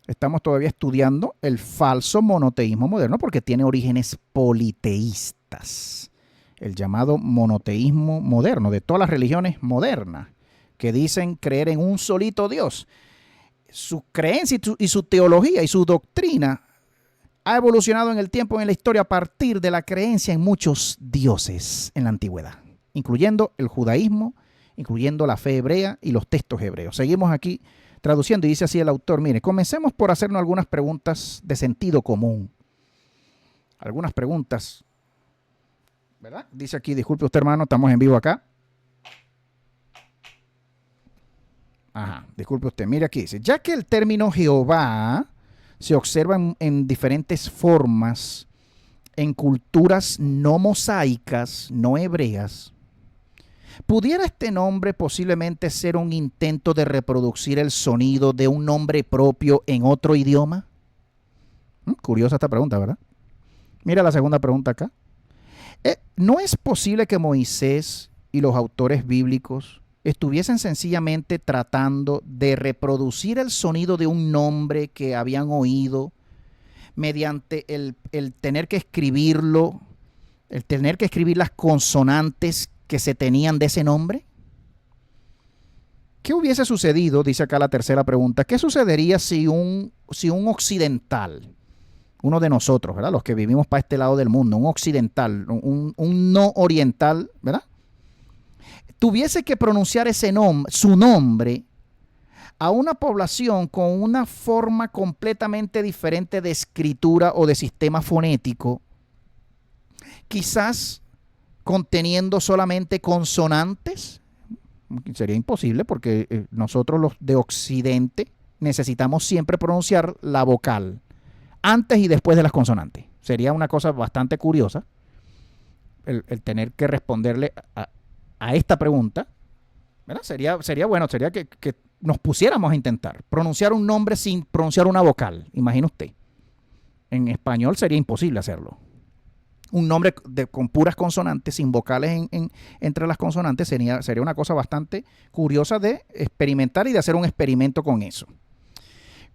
Estamos todavía estudiando el falso monoteísmo moderno porque tiene orígenes politeístas. El llamado monoteísmo moderno, de todas las religiones modernas que dicen creer en un solito Dios. Su creencia y su teología y su doctrina ha evolucionado en el tiempo, en la historia, a partir de la creencia en muchos dioses en la antigüedad, incluyendo el judaísmo, incluyendo la fe hebrea y los textos hebreos. Seguimos aquí traduciendo y dice así el autor. Mire, comencemos por hacernos algunas preguntas de sentido común. Algunas preguntas, ¿verdad? Dice aquí, disculpe usted, hermano, estamos en vivo acá. Disculpe usted, mire aquí dice, ya que el término Jehová se observa en diferentes formas en culturas no mosaicas, no hebreas, ¿pudiera este nombre posiblemente ser un intento de reproducir el sonido de un nombre propio en otro idioma? Curiosa esta pregunta, ¿verdad? Mira la segunda pregunta acá. ¿No es posible que Moisés y los autores bíblicos estuviesen sencillamente tratando de reproducir el sonido de un nombre que habían oído mediante el tener que escribirlo, el tener que escribir las consonantes que se tenían de ese nombre? ¿Qué hubiese sucedido? Dice acá la tercera pregunta. ¿Qué sucedería si un occidental, uno de nosotros, ¿verdad? Los que vivimos para este lado del mundo, un occidental, un no oriental, ¿verdad? Tuviese que pronunciar su nombre a una población con una forma completamente diferente de escritura o de sistema fonético, quizás conteniendo solamente consonantes, Sería imposible porque nosotros los de Occidente necesitamos siempre pronunciar la vocal antes y después de las consonantes. Sería una cosa bastante curiosa el tener que responderle a esta pregunta, ¿verdad? Sería bueno, sería que nos pusiéramos a intentar pronunciar un nombre sin pronunciar una vocal. Imagine usted. En español sería imposible hacerlo. Un nombre con puras consonantes, sin vocales entre las consonantes, sería una cosa bastante curiosa de experimentar y de hacer un experimento con eso.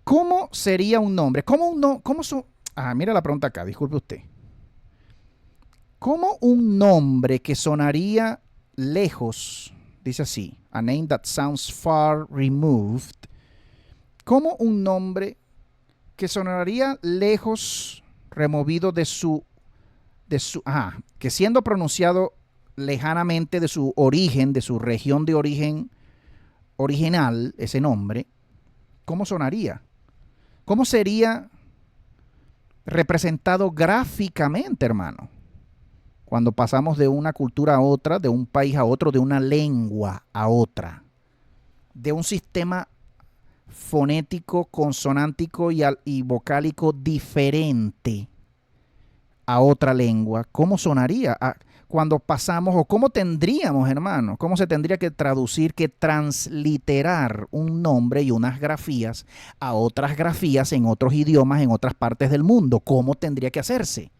¿Cómo sería un nombre? Mira la pregunta acá, disculpe usted. ¿Cómo un nombre que sonaría lejos, dice así, a name that sounds far removed, ¿cómo un nombre que sonaría lejos, removido que siendo pronunciado lejanamente de su origen, de su región de origen original, ese nombre, ¿cómo sonaría? ¿Cómo sería representado gráficamente, hermano? Cuando pasamos de una cultura a otra, de un país a otro, de una lengua a otra, de un sistema fonético, consonántico y vocálico diferente a otra lengua, ¿cómo sonaría cuando pasamos, o cómo tendríamos, hermano, cómo se tendría que traducir, que transliterar un nombre y unas grafías a otras grafías en otros idiomas, en otras partes del mundo? ¿Cómo tendría que hacerse?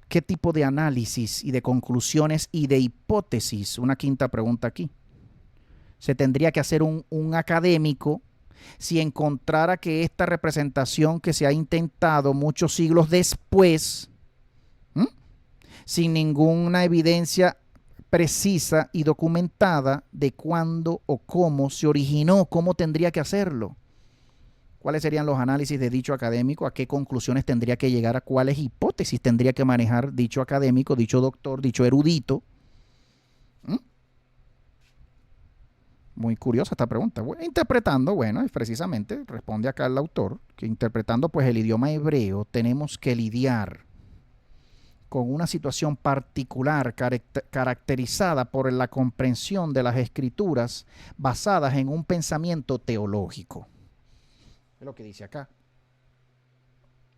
¿Qué tipo de análisis y de conclusiones y de hipótesis? Una quinta pregunta aquí. Se tendría que hacer un académico si encontrara que esta representación que se ha intentado muchos siglos después, sin ninguna evidencia precisa y documentada de cuándo o cómo se originó, cómo tendría que hacerlo. ¿Cuáles serían los análisis de dicho académico? ¿A qué conclusiones tendría que llegar? ¿A cuáles hipótesis tendría que manejar dicho académico, dicho doctor, dicho erudito? Muy curiosa esta pregunta. Interpretando, bueno, precisamente responde acá el autor, que interpretando pues el idioma hebreo tenemos que lidiar con una situación particular caracterizada por la comprensión de las escrituras basadas en un pensamiento teológico. Es lo que dice acá.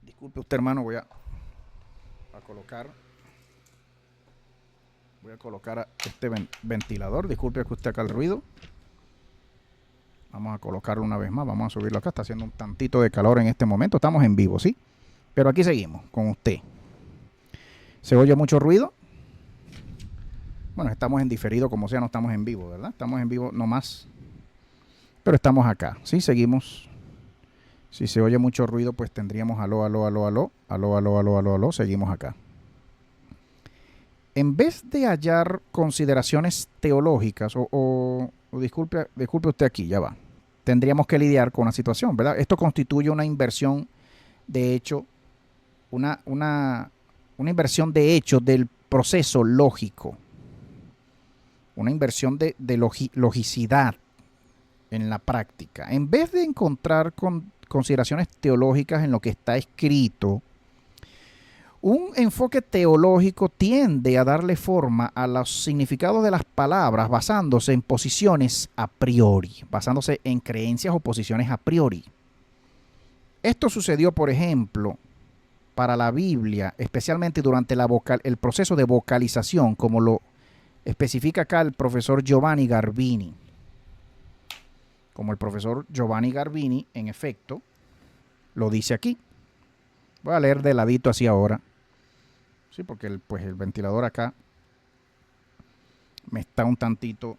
Disculpe usted, hermano, voy a colocar este ventilador. Disculpe que usted acá el ruido. Vamos a colocarlo una vez más. Vamos a subirlo acá. Está haciendo un tantito de calor en este momento. Estamos en vivo, ¿sí? Pero aquí seguimos con usted. ¿Se oye mucho ruido? Bueno, estamos en diferido, como sea, no estamos en vivo, ¿verdad? Estamos en vivo nomás. Pero estamos acá, ¿sí? Seguimos. Si se oye mucho ruido, pues tendríamos aló, aló, aló, aló, aló, aló, aló, aló, aló. Seguimos acá. En vez de hallar consideraciones teológicas, disculpe usted aquí, ya va. Tendríamos que lidiar con una situación, ¿verdad? Esto constituye una inversión de hecho, una inversión de hecho del proceso lógico, una inversión de logicidad en la práctica. En vez de encontrar consideraciones teológicas en lo que está escrito, un enfoque teológico tiende a darle forma a los significados de las palabras basándose en posiciones a priori, basándose en creencias o posiciones a priori. Esto sucedió, por ejemplo, para la Biblia, especialmente durante el proceso de vocalización, como lo especifica acá el profesor Giovanni Garbini. Como el profesor Giovanni Garbini, en efecto, lo dice aquí. Voy a leer de ladito así ahora. Sí, porque el ventilador acá me está un tantito.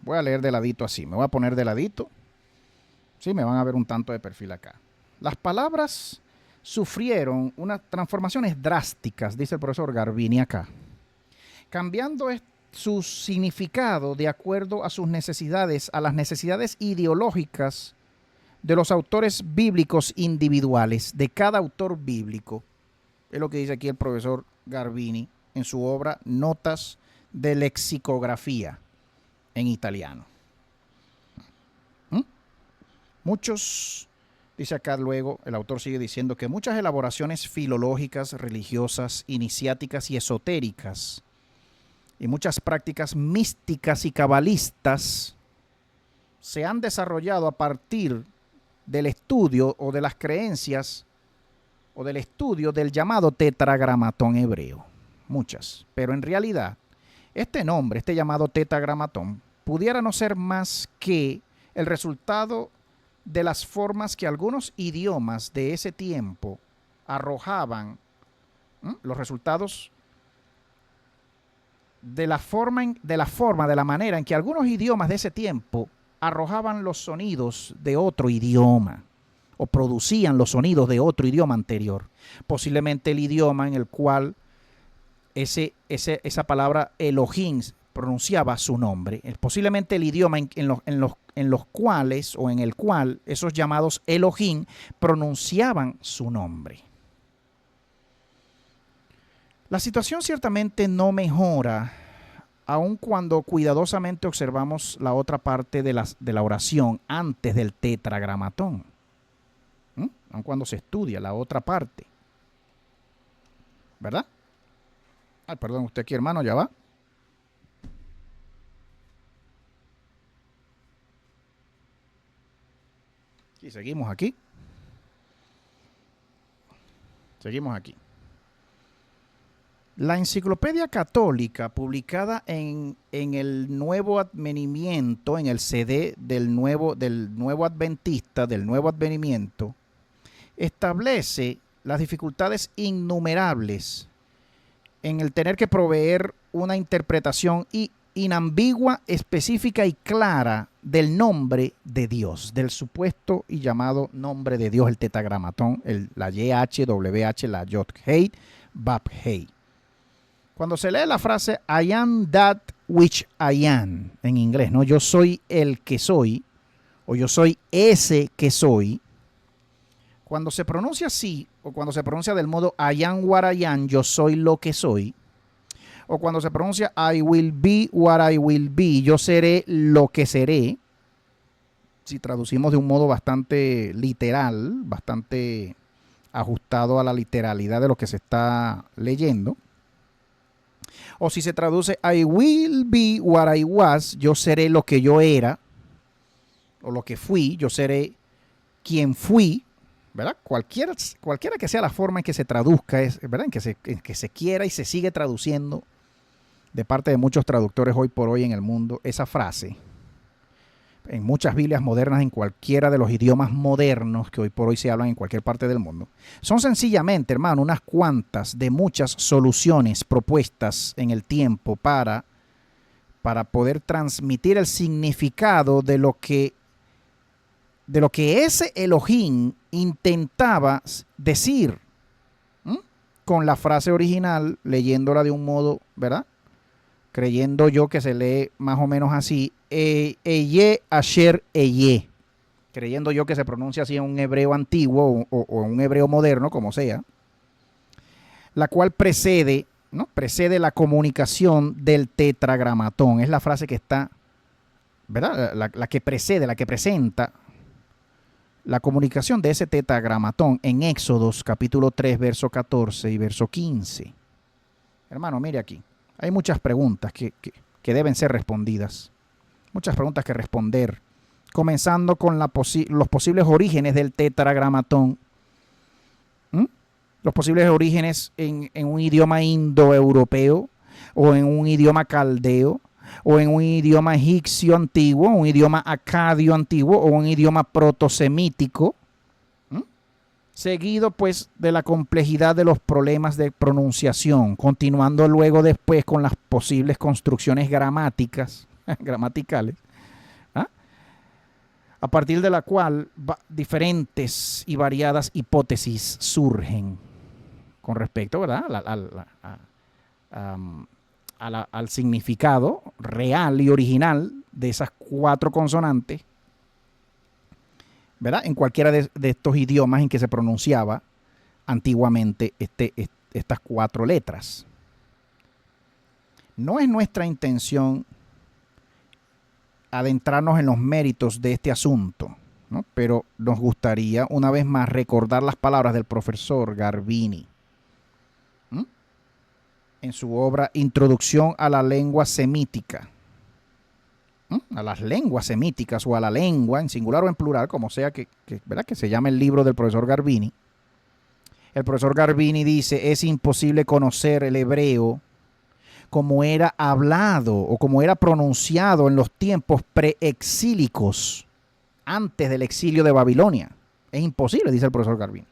Voy a leer de ladito así. Me voy a poner de ladito. Sí, me van a ver un tanto de perfil acá. Las palabras sufrieron unas transformaciones drásticas, dice el profesor Garbini acá, cambiando su significado de acuerdo a sus necesidades, a las necesidades ideológicas de los autores bíblicos individuales, de cada autor bíblico. Es lo que dice aquí el profesor Garbini en su obra Notas de Lexicografía en italiano. Muchos, dice acá luego, el autor sigue diciendo que muchas elaboraciones filológicas, religiosas, iniciáticas y esotéricas y muchas prácticas místicas y cabalistas se han desarrollado a partir del estudio o de las creencias o del estudio del llamado tetragramatón hebreo. Muchas. Pero en realidad, este nombre, este llamado tetragramatón, pudiera no ser más que el resultado de las formas que algunos idiomas de ese tiempo arrojaban, los resultados de la manera en que algunos idiomas de ese tiempo arrojaban los sonidos de otro idioma o producían los sonidos de otro idioma anterior. Posiblemente el idioma en el cual esa palabra Elohim pronunciaba su nombre. Posiblemente el idioma en los cuales o en el cual esos llamados Elohim pronunciaban su nombre. La situación ciertamente no mejora aun cuando cuidadosamente observamos la otra parte de la oración antes del tetragramatón. Aun cuando se estudia la otra parte. ¿Verdad? Ay, perdón, usted aquí, hermano, ya va. Y seguimos aquí. Seguimos aquí. La Enciclopedia Católica, publicada en el Nuevo Advenimiento, en el CD del Nuevo Adventista, del Nuevo Advenimiento, establece las dificultades innumerables en el tener que proveer una interpretación inambigua, específica y clara del nombre de Dios, del supuesto y llamado nombre de Dios, el tetragramatón, la YHWH, la Yod-Hei, Bab-Hei. Cuando se lee la frase I am that which I am, en inglés, ¿no? Yo soy el que soy, o yo soy ese que soy, cuando se pronuncia así, o cuando se pronuncia del modo I am what I am, yo soy lo que soy, o cuando se pronuncia I will be what I will be, yo seré lo que seré, si traducimos de un modo bastante literal, bastante ajustado a la literalidad de lo que se está leyendo, o si se traduce I will be what I was, yo seré lo que yo era, o lo que fui, yo seré quien fui, ¿verdad? Cualquiera que sea la forma en que se traduzca, ¿verdad? En que se quiera y se sigue traduciendo de parte de muchos traductores hoy por hoy en el mundo, esa frase, en muchas Biblias modernas, en cualquiera de los idiomas modernos que hoy por hoy se hablan en cualquier parte del mundo, son sencillamente, hermano, unas cuantas de muchas soluciones propuestas en el tiempo para poder transmitir el significado de lo que ese Elohim intentaba decir, con la frase original, leyéndola de un modo, ¿verdad? Creyendo yo que se lee más o menos así, Eye Asher Eye, creyendo yo que se pronuncia así en un hebreo antiguo o en un hebreo moderno, como sea, la cual precede la comunicación del tetragramatón. Es la frase que está, ¿verdad? La que precede, la que presenta la comunicación de ese tetragramatón en Éxodos capítulo 3, verso 14 y verso 15. Hermano, mire aquí. Hay muchas preguntas que deben ser respondidas. Muchas preguntas que responder. Comenzando con los posibles orígenes del tetragramatón. Los posibles orígenes en un idioma indoeuropeo o en un idioma caldeo o en un idioma egipcio antiguo, un idioma acadio antiguo o un idioma protosemítico. Seguido pues de la complejidad de los problemas de pronunciación, continuando luego después con las posibles construcciones gramaticales, a partir de la cual diferentes y variadas hipótesis surgen con respecto, ¿verdad?, al significado real y original de esas 4 consonantes, ¿verdad?, en cualquiera de estos idiomas en que se pronunciaba antiguamente estas 4 letras. No es nuestra intención adentrarnos en los méritos de este asunto, ¿no? Pero nos gustaría una vez más recordar las palabras del profesor Garbini, en su obra Introducción a la lengua semítica. A las lenguas semíticas o a la lengua, en singular o en plural, como sea ¿verdad? Que se llama el libro del profesor Garbini. El profesor Garbini dice, es imposible conocer el hebreo como era hablado o como era pronunciado en los tiempos preexílicos, antes del exilio de Babilonia. Es imposible, dice el profesor Garbini.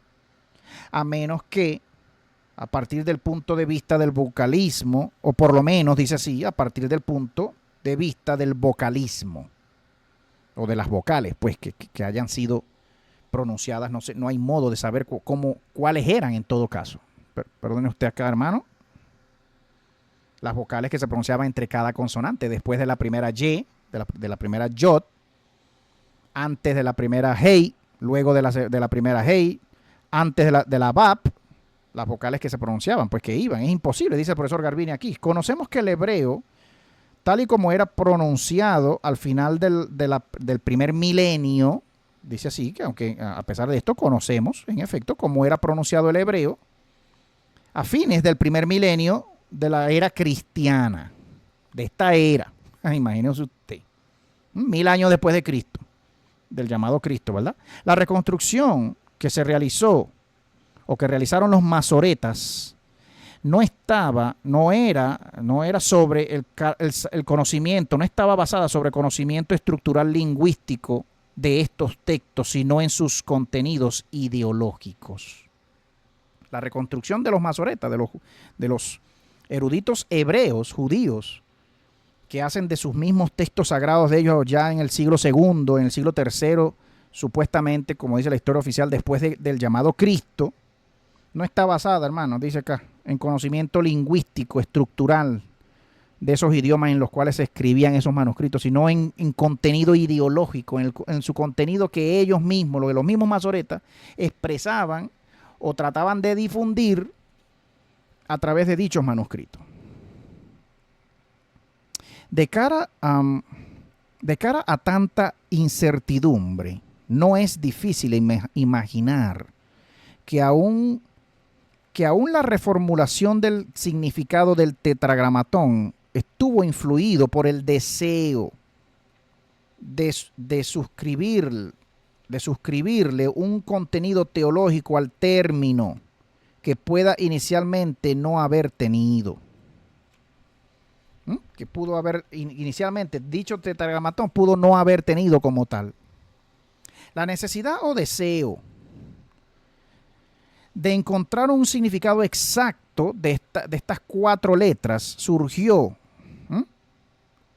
A menos que, a partir del punto de vista del vocalismo, o por lo menos, dice así, a partir del punto de vista del vocalismo, o de las vocales, pues, que hayan sido pronunciadas, no sé, no hay modo de saber cuáles eran en todo caso. Perdone usted acá, hermano. Las vocales que se pronunciaban entre cada consonante, después de la primera Y, de la primera Yod, antes de la primera Hei, luego de la primera Hei, antes de la Bap, las vocales que se pronunciaban, pues que iban. Es imposible, dice el profesor Garbini aquí. Conocemos que el hebreo, tal y como era pronunciado al final del primer milenio, dice así, que aunque a pesar de esto conocemos, en efecto, cómo era pronunciado el hebreo a fines del primer milenio de la era cristiana, de esta era. Imagínese usted, 1000 años después de Cristo, del llamado Cristo, ¿verdad? La reconstrucción que se realizó o que realizaron los masoretas no era sobre el conocimiento, no estaba basada sobre el conocimiento estructural lingüístico de estos textos, sino en sus contenidos ideológicos. La reconstrucción de los masoretas, de los eruditos hebreos, judíos, que hacen de sus mismos textos sagrados de ellos ya en el siglo II, en el siglo III, supuestamente, como dice la historia oficial, después del llamado Cristo, no está basada, hermano, dice acá, en conocimiento lingüístico, estructural de esos idiomas en los cuales se escribían esos manuscritos, sino en contenido ideológico, en su contenido que ellos mismos, lo de los mismos masoretas, expresaban o trataban de difundir a través de dichos manuscritos. De cara a tanta incertidumbre, no es difícil imaginar que aún la reformulación del significado del tetragramatón estuvo influido por el deseo de suscribirle un contenido teológico al término que pueda inicialmente no haber tenido. Que pudo haber inicialmente, dicho tetragramatón pudo no haber tenido como tal. La necesidad o deseo de encontrar un significado exacto de estas 4 letras surgió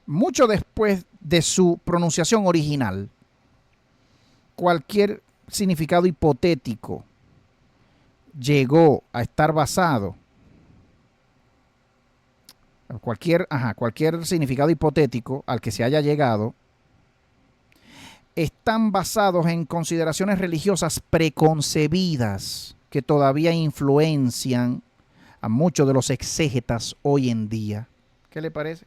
mucho después de su pronunciación original. Cualquier significado hipotético llegó a estar basado, cualquier significado hipotético al que se haya llegado, están basados en consideraciones religiosas preconcebidas que todavía influencian a muchos de los exégetas hoy en día. ¿Qué le parece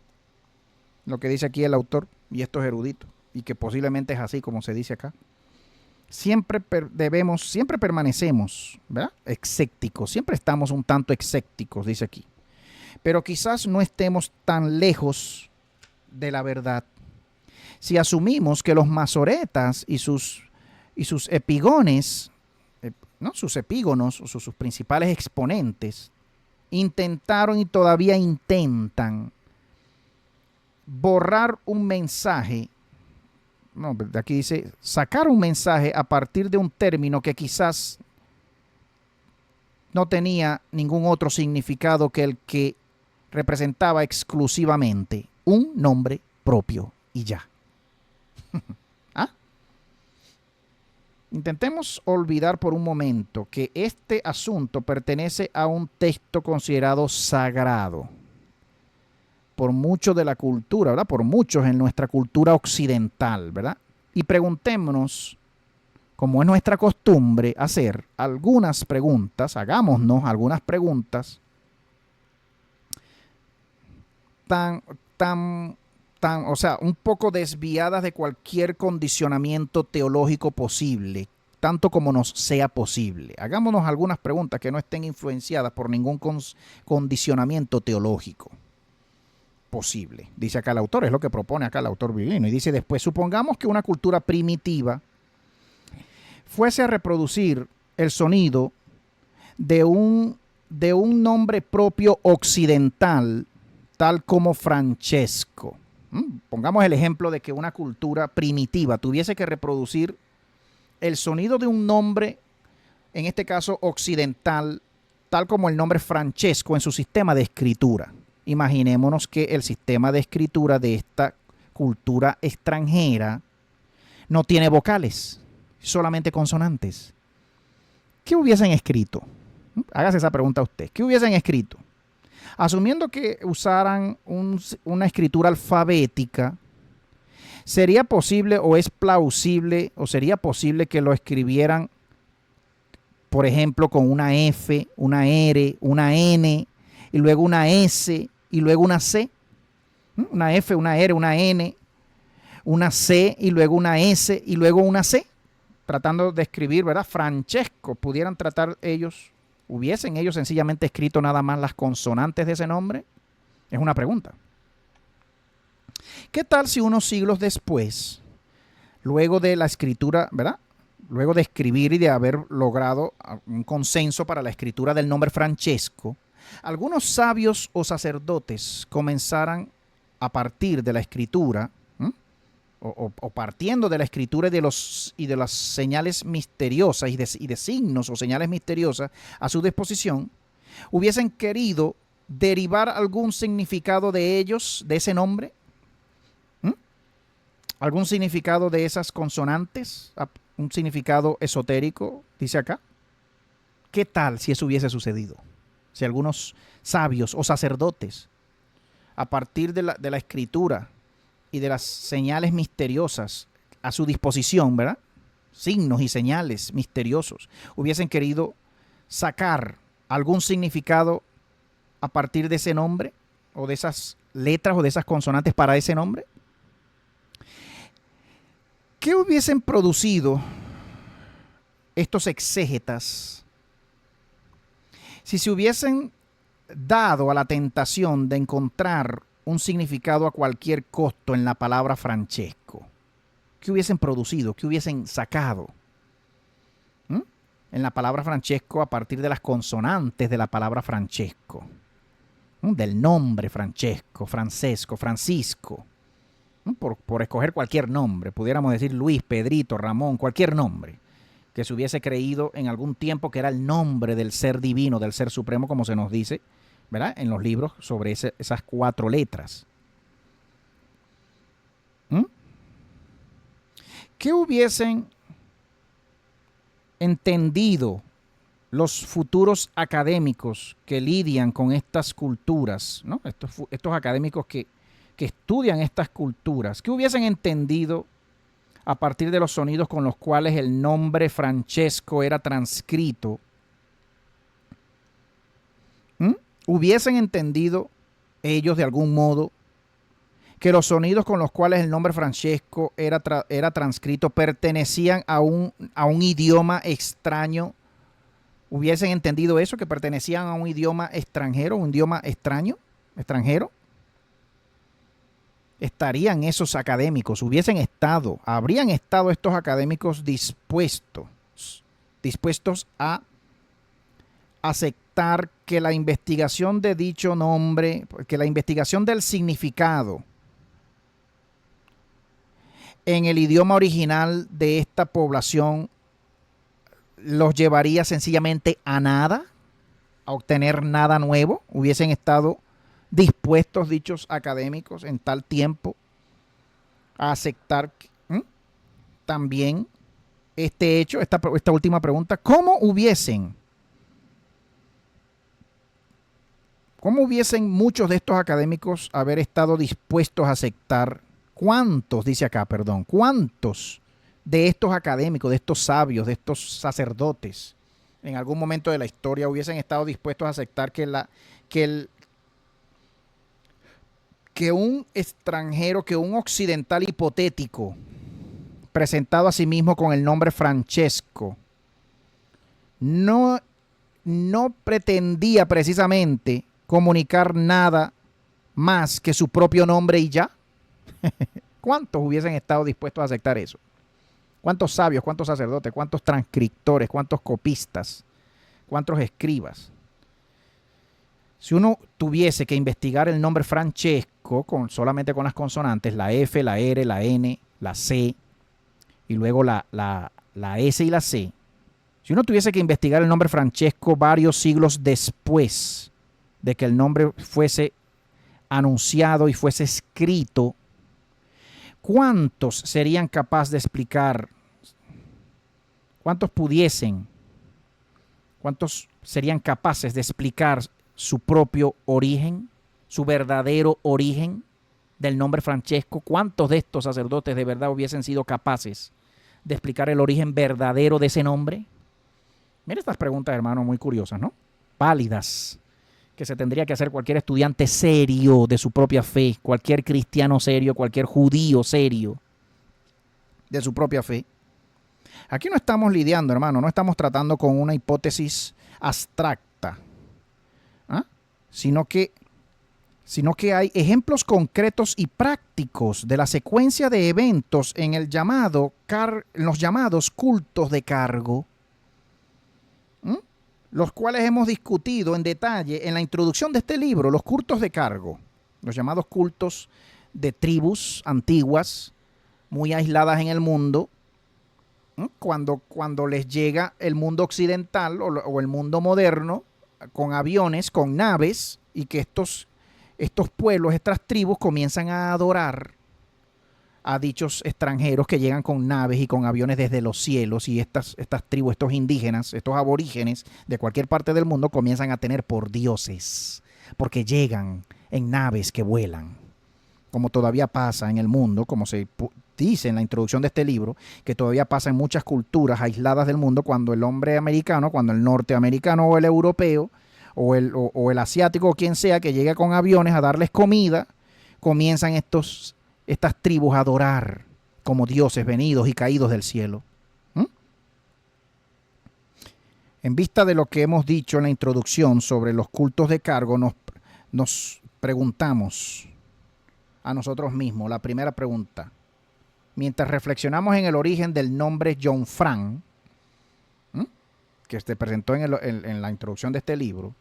lo que dice aquí el autor y estos eruditos? Y que posiblemente es así como se dice acá. Siempre permanecemos, ¿verdad?, escépticos, siempre estamos un tanto escépticos, dice aquí. Pero quizás no estemos tan lejos de la verdad si asumimos que los masoretas y sus epigones, sus epígonos o sus principales exponentes, intentaron y todavía intentan borrar un mensaje. De aquí dice, sacar un mensaje a partir de un término que quizás no tenía ningún otro significado que el que representaba exclusivamente un nombre propio y ya. Intentemos olvidar por un momento que este asunto pertenece a un texto considerado sagrado por muchos de la cultura, ¿verdad? Por muchos en nuestra cultura occidental, ¿verdad? Y preguntémonos, como es nuestra costumbre, hacer algunas preguntas, hagámonos algunas preguntas un poco desviadas de cualquier condicionamiento teológico posible, tanto como nos sea posible. Hagámonos algunas preguntas que no estén influenciadas por ningún condicionamiento teológico posible. Dice acá el autor, es lo que propone acá el autor biblino. Y dice después, supongamos que una cultura primitiva fuese a reproducir el sonido de un nombre propio occidental, tal como Francesco. Pongamos el ejemplo de que una cultura primitiva tuviese que reproducir el sonido de un nombre, en este caso occidental, tal como el nombre Francesco en su sistema de escritura. Imaginémonos que el sistema de escritura de esta cultura extranjera no tiene vocales, solamente consonantes. ¿Qué hubiesen escrito? Hágase esa pregunta a usted. ¿Qué hubiesen escrito? Asumiendo que usaran una escritura alfabética, ¿sería posible o es plausible o sería posible que lo escribieran, por ejemplo, con una F, una R, una N, y luego una S, y luego una C? Una F, una R, una N, una C, y luego una S, y luego una C. Tratando de escribir, ¿verdad? Francesco, pudieran tratar ellos, ¿hubiesen ellos sencillamente escrito nada más las consonantes de ese nombre? Es una pregunta. ¿Qué tal si unos siglos después, luego de la escritura, ¿verdad? Luego de escribir y de haber logrado un consenso para la escritura del nombre Francesco, algunos sabios o sacerdotes comenzaran a partir de la escritura, o partiendo de la escritura y de las señales misteriosas y de signos o señales misteriosas a su disposición, hubiesen querido derivar algún significado de ellos, de ese nombre, algún significado de esas consonantes, un significado esotérico, dice acá. ¿Qué tal si eso hubiese sucedido? Si algunos sabios o sacerdotes, a partir de la escritura y de las señales misteriosas a su disposición, ¿verdad? Signos y señales misteriosos, hubiesen querido sacar algún significado a partir de ese nombre, o de esas letras o de esas consonantes para ese nombre. ¿Qué hubiesen producido estos exégetas si se hubiesen dado a la tentación de encontrar un significado a cualquier costo en la palabra Francesco? ¿Qué hubiesen producido? ¿Qué hubiesen sacado? En la palabra Francesco a partir de las consonantes de la palabra Francesco, del nombre Francesco, Francesco, Francisco, por escoger cualquier nombre. Pudiéramos decir Luis, Pedrito, Ramón, cualquier nombre que se hubiese creído en algún tiempo que era el nombre del ser divino, del ser supremo, como se nos dice, ¿verdad?, en los libros sobre esas 4 letras. ¿Qué hubiesen entendido los futuros académicos que lidian con estas culturas, ¿no? Estos académicos que estudian estas culturas? ¿Qué hubiesen entendido a partir de los sonidos con los cuales el nombre Francesco era transcrito? ¿Hubiesen entendido ellos de algún modo que los sonidos con los cuales el nombre Francesco era transcrito pertenecían a un idioma extraño? ¿Hubiesen entendido eso, que pertenecían a un idioma extranjero, un idioma extraño, extranjero? ¿Estarían esos académicos, habrían estado estos académicos dispuestos a aceptar que la investigación de dicho nombre, que la investigación del significado en el idioma original de esta población los llevaría sencillamente a nada, a obtener nada nuevo? ¿Hubiesen estado dispuestos dichos académicos en tal tiempo a aceptar también este hecho, esta última pregunta? ¿Cómo hubiesen muchos de estos académicos haber estado dispuestos a aceptar? ¿Cuántos de estos académicos, de estos sabios, de estos sacerdotes, en algún momento de la historia hubiesen estado dispuestos a aceptar que un extranjero, que un occidental hipotético presentado a sí mismo con el nombre Francesco, no pretendía precisamente comunicar nada más que su propio nombre y ya. ¿Cuántos hubiesen estado dispuestos a aceptar eso? ¿Cuántos sabios, cuántos sacerdotes, cuántos transcriptores, cuántos copistas, cuántos escribas? Si uno tuviese que investigar el nombre Francesco solamente con las consonantes, la F, la R, la N, la C, y luego la S y la C, si uno tuviese que investigar el nombre Francesco varios siglos después de que el nombre fuese anunciado y fuese escrito, ¿cuántos serían capaces de explicar? ¿Cuántos serían capaces de explicar su propio origen, su verdadero origen del nombre Francesco? ¿Cuántos de estos sacerdotes de verdad hubiesen sido capaces de explicar el origen verdadero de ese nombre? Mira estas preguntas, hermano, muy curiosas, ¿no? Válidas, que se tendría que hacer cualquier estudiante serio de su propia fe, cualquier cristiano serio, cualquier judío serio de su propia fe. Aquí no estamos lidiando, hermano, no estamos tratando con una hipótesis abstracta, ¿ah? sino que hay ejemplos concretos y prácticos de la secuencia de eventos en los llamados cultos de cargo, los cuales hemos discutido en detalle en la introducción de este libro, los cultos de cargo, los llamados cultos de tribus antiguas, muy aisladas en el mundo, cuando les llega el mundo occidental o el mundo moderno, con aviones, con naves, y que estos pueblos, estas tribus comienzan a adorar a dichos extranjeros que llegan con naves y con aviones desde los cielos, y estas tribus, estos indígenas, estos aborígenes de cualquier parte del mundo comienzan a tener por dioses, porque llegan en naves que vuelan, como todavía pasa en el mundo, como se dice en la introducción de este libro, que todavía pasa en muchas culturas aisladas del mundo, cuando el hombre americano, cuando el norteamericano o el europeo o el asiático o quien sea que llega con aviones a darles comida, comienzan estas tribus a adorar como dioses venidos y caídos del cielo. En vista de lo que hemos dicho en la introducción sobre los cultos de cargo, nos preguntamos a nosotros mismos la primera pregunta. Mientras reflexionamos en el origen del nombre John Frank, que se presentó en la introducción de este libro,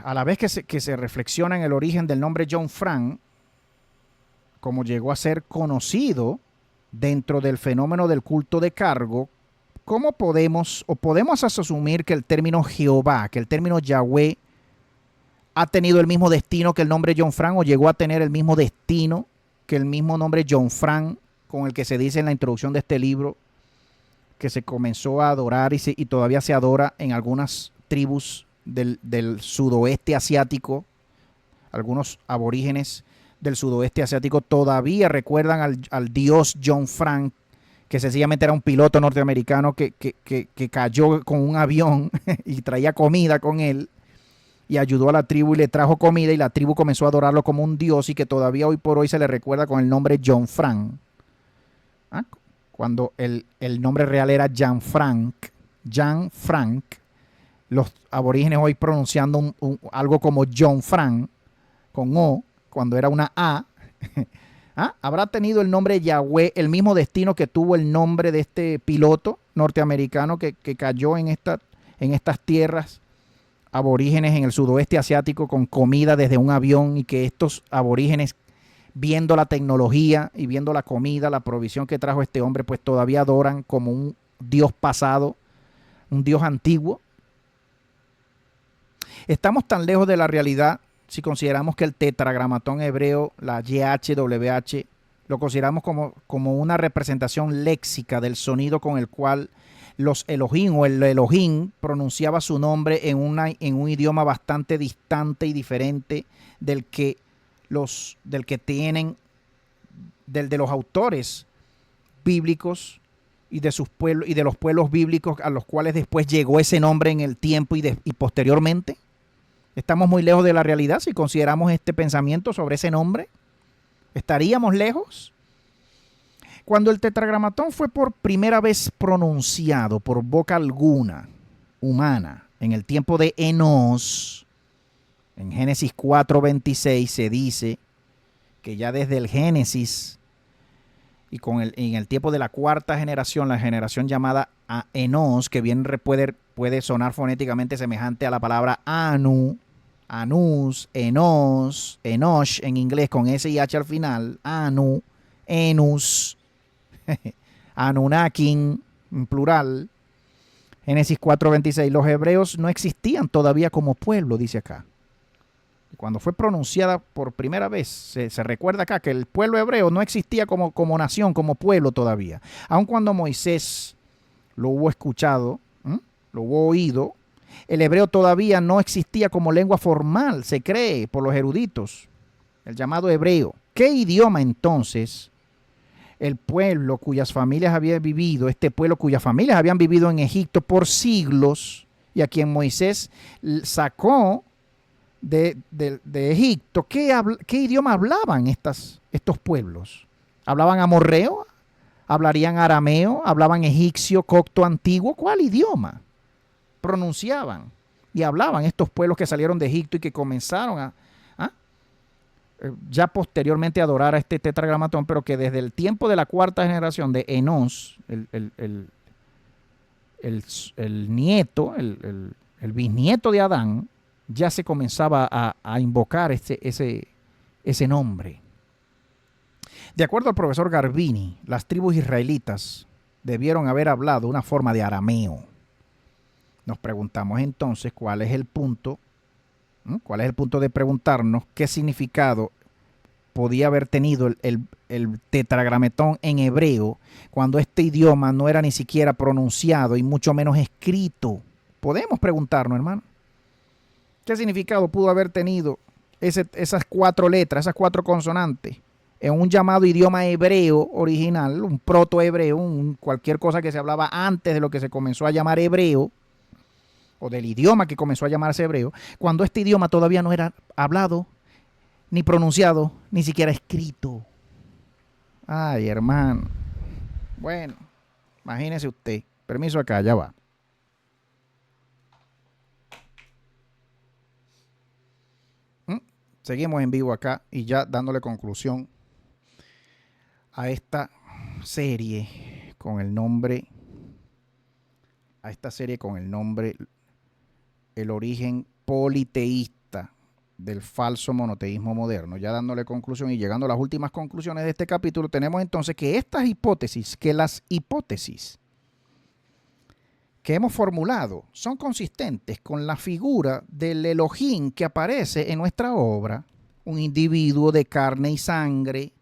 a la vez que se reflexiona en el origen del nombre John Frank, como llegó a ser conocido dentro del fenómeno del culto de cargo, ¿cómo podemos asumir que el término Jehová, que el término Yahweh, ha tenido el mismo destino que el nombre John Frank, o llegó a tener el mismo destino que el mismo nombre John Frank, con el que se dice en la introducción de este libro, que se comenzó a adorar y todavía se adora en algunas tribus del sudoeste asiático? Algunos aborígenes del sudoeste asiático todavía recuerdan al dios John Frank, que sencillamente era un piloto norteamericano que cayó con un avión y traía comida con él, y ayudó a la tribu y le trajo comida, y la tribu comenzó a adorarlo como un dios, y que todavía hoy por hoy se le recuerda con el nombre John Frank. Cuando el nombre real era Jan Frank, los aborígenes hoy pronunciando algo como John Frank, con O, cuando era una A. ¿Habrá tenido el nombre Yahweh el mismo destino que tuvo el nombre de este piloto norteamericano que cayó en estas tierras aborígenes en el sudoeste asiático con comida desde un avión, y que estos aborígenes, viendo la tecnología y viendo la comida, la provisión que trajo este hombre, pues todavía adoran como un dios pasado, un dios antiguo? Estamos tan lejos de la realidad si consideramos que el tetragramatón hebreo, la YHWH, lo consideramos como una representación léxica del sonido con el cual los Elohim o el Elohim pronunciaba su nombre en un idioma bastante distante y diferente del de los autores bíblicos y de sus pueblos y de los pueblos bíblicos a los cuales después llegó ese nombre en el tiempo y posteriormente. ¿Estamos muy lejos de la realidad si consideramos este pensamiento sobre ese nombre? ¿Estaríamos lejos? Cuando el tetragramatón fue por primera vez pronunciado por boca alguna humana en el tiempo de Enós, en Génesis 4:26 se dice que ya desde el Génesis y en el tiempo de la cuarta generación, la generación llamada Enós, que bien puede sonar fonéticamente semejante a la palabra Anu, Anus, Enos, Enosh en inglés con S y H al final, Anu, Enus, Anunnakin en plural. Génesis 4:26, los hebreos no existían todavía como pueblo, dice acá. Cuando fue pronunciada por primera vez, se recuerda acá que el pueblo hebreo no existía como nación, como pueblo todavía. Aun cuando Moisés lo hubo escuchado, lo hubo oído, el hebreo todavía no existía como lengua formal, se cree por los eruditos, el llamado hebreo. ¿Qué idioma entonces el pueblo cuyas familias habían vivido, este pueblo cuyas familias habían vivido en Egipto por siglos y a quien Moisés sacó de Egipto, ¿qué idioma hablaban estos pueblos? ¿Hablaban amorreo? ¿Hablarían arameo? ¿Hablaban egipcio, copto antiguo? ¿Cuál idioma pronunciaban y hablaban estos pueblos que salieron de Egipto y que comenzaron ya posteriormente a adorar a este tetragramatón, pero que desde el tiempo de la cuarta generación de Enós, el nieto, el bisnieto de Adán, ya se comenzaba a invocar ese nombre. De acuerdo al profesor Garbini, las tribus israelitas debieron haber hablado una forma de arameo. Nos preguntamos entonces cuál es el punto de preguntarnos qué significado podía haber tenido el tetragramatón en hebreo cuando este idioma no era ni siquiera pronunciado y mucho menos escrito. Podemos preguntarnos, hermano. ¿Qué significado pudo haber tenido esas 4 letras, esas 4 consonantes en un llamado idioma hebreo original, un protohebreo, cualquier cosa que se hablaba antes de lo que se comenzó a llamar hebreo, o del idioma que comenzó a llamarse hebreo, cuando este idioma todavía no era hablado, ni pronunciado, ni siquiera escrito? Ay, hermano. Bueno, imagínese usted. Permiso acá, ya va. Seguimos en vivo acá y ya dándole conclusión a esta serie con el nombre, El origen politeísta del falso monoteísmo moderno. Ya dándole conclusión y llegando a las últimas conclusiones de este capítulo, tenemos entonces que las hipótesis que hemos formulado son consistentes con la figura del Elohim que aparece en nuestra obra, un individuo de carne y sangre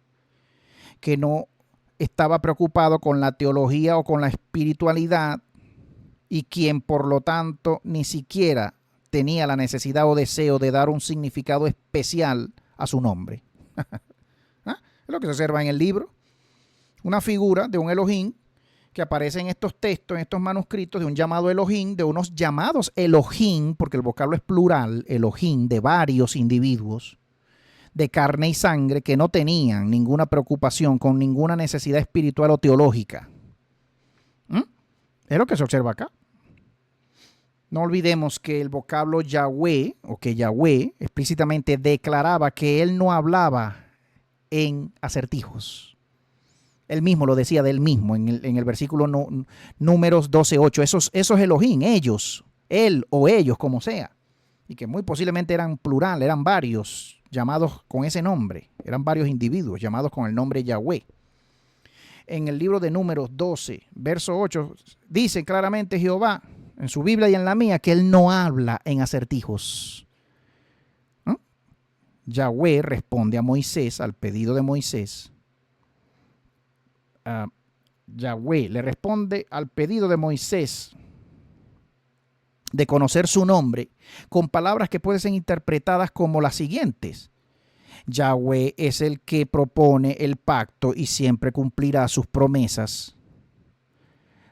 que no estaba preocupado con la teología o con la espiritualidad y quien por lo tanto ni siquiera tenía la necesidad o deseo de dar un significado especial a su nombre. Es lo que se observa en el libro, una figura de un Elohim que aparece en estos textos, en estos manuscritos, de un llamado Elohim, de unos llamados Elohim, porque el vocablo es plural, Elohim, de varios individuos de carne y sangre que no tenían ninguna preocupación con ninguna necesidad espiritual o teológica. Es lo que se observa acá. No olvidemos que el vocablo Yahweh, o que Yahweh explícitamente declaraba que él no hablaba en acertijos. Él mismo lo decía de él mismo en el versículo Números 12:8. Esos Elohim, ellos, él o ellos, como sea. Y que muy posiblemente eran plural, eran varios llamados con ese nombre. Eran varios individuos llamados con el nombre Yahweh. En el libro de Números 12, verso 8, dice claramente Jehová, en su Biblia y en la mía, que él no habla en acertijos. Yahweh responde a Moisés, al pedido de Moisés. Yahweh le responde al pedido de Moisés de conocer su nombre con palabras que pueden ser interpretadas como las siguientes. Yahweh es el que propone el pacto y siempre cumplirá sus promesas,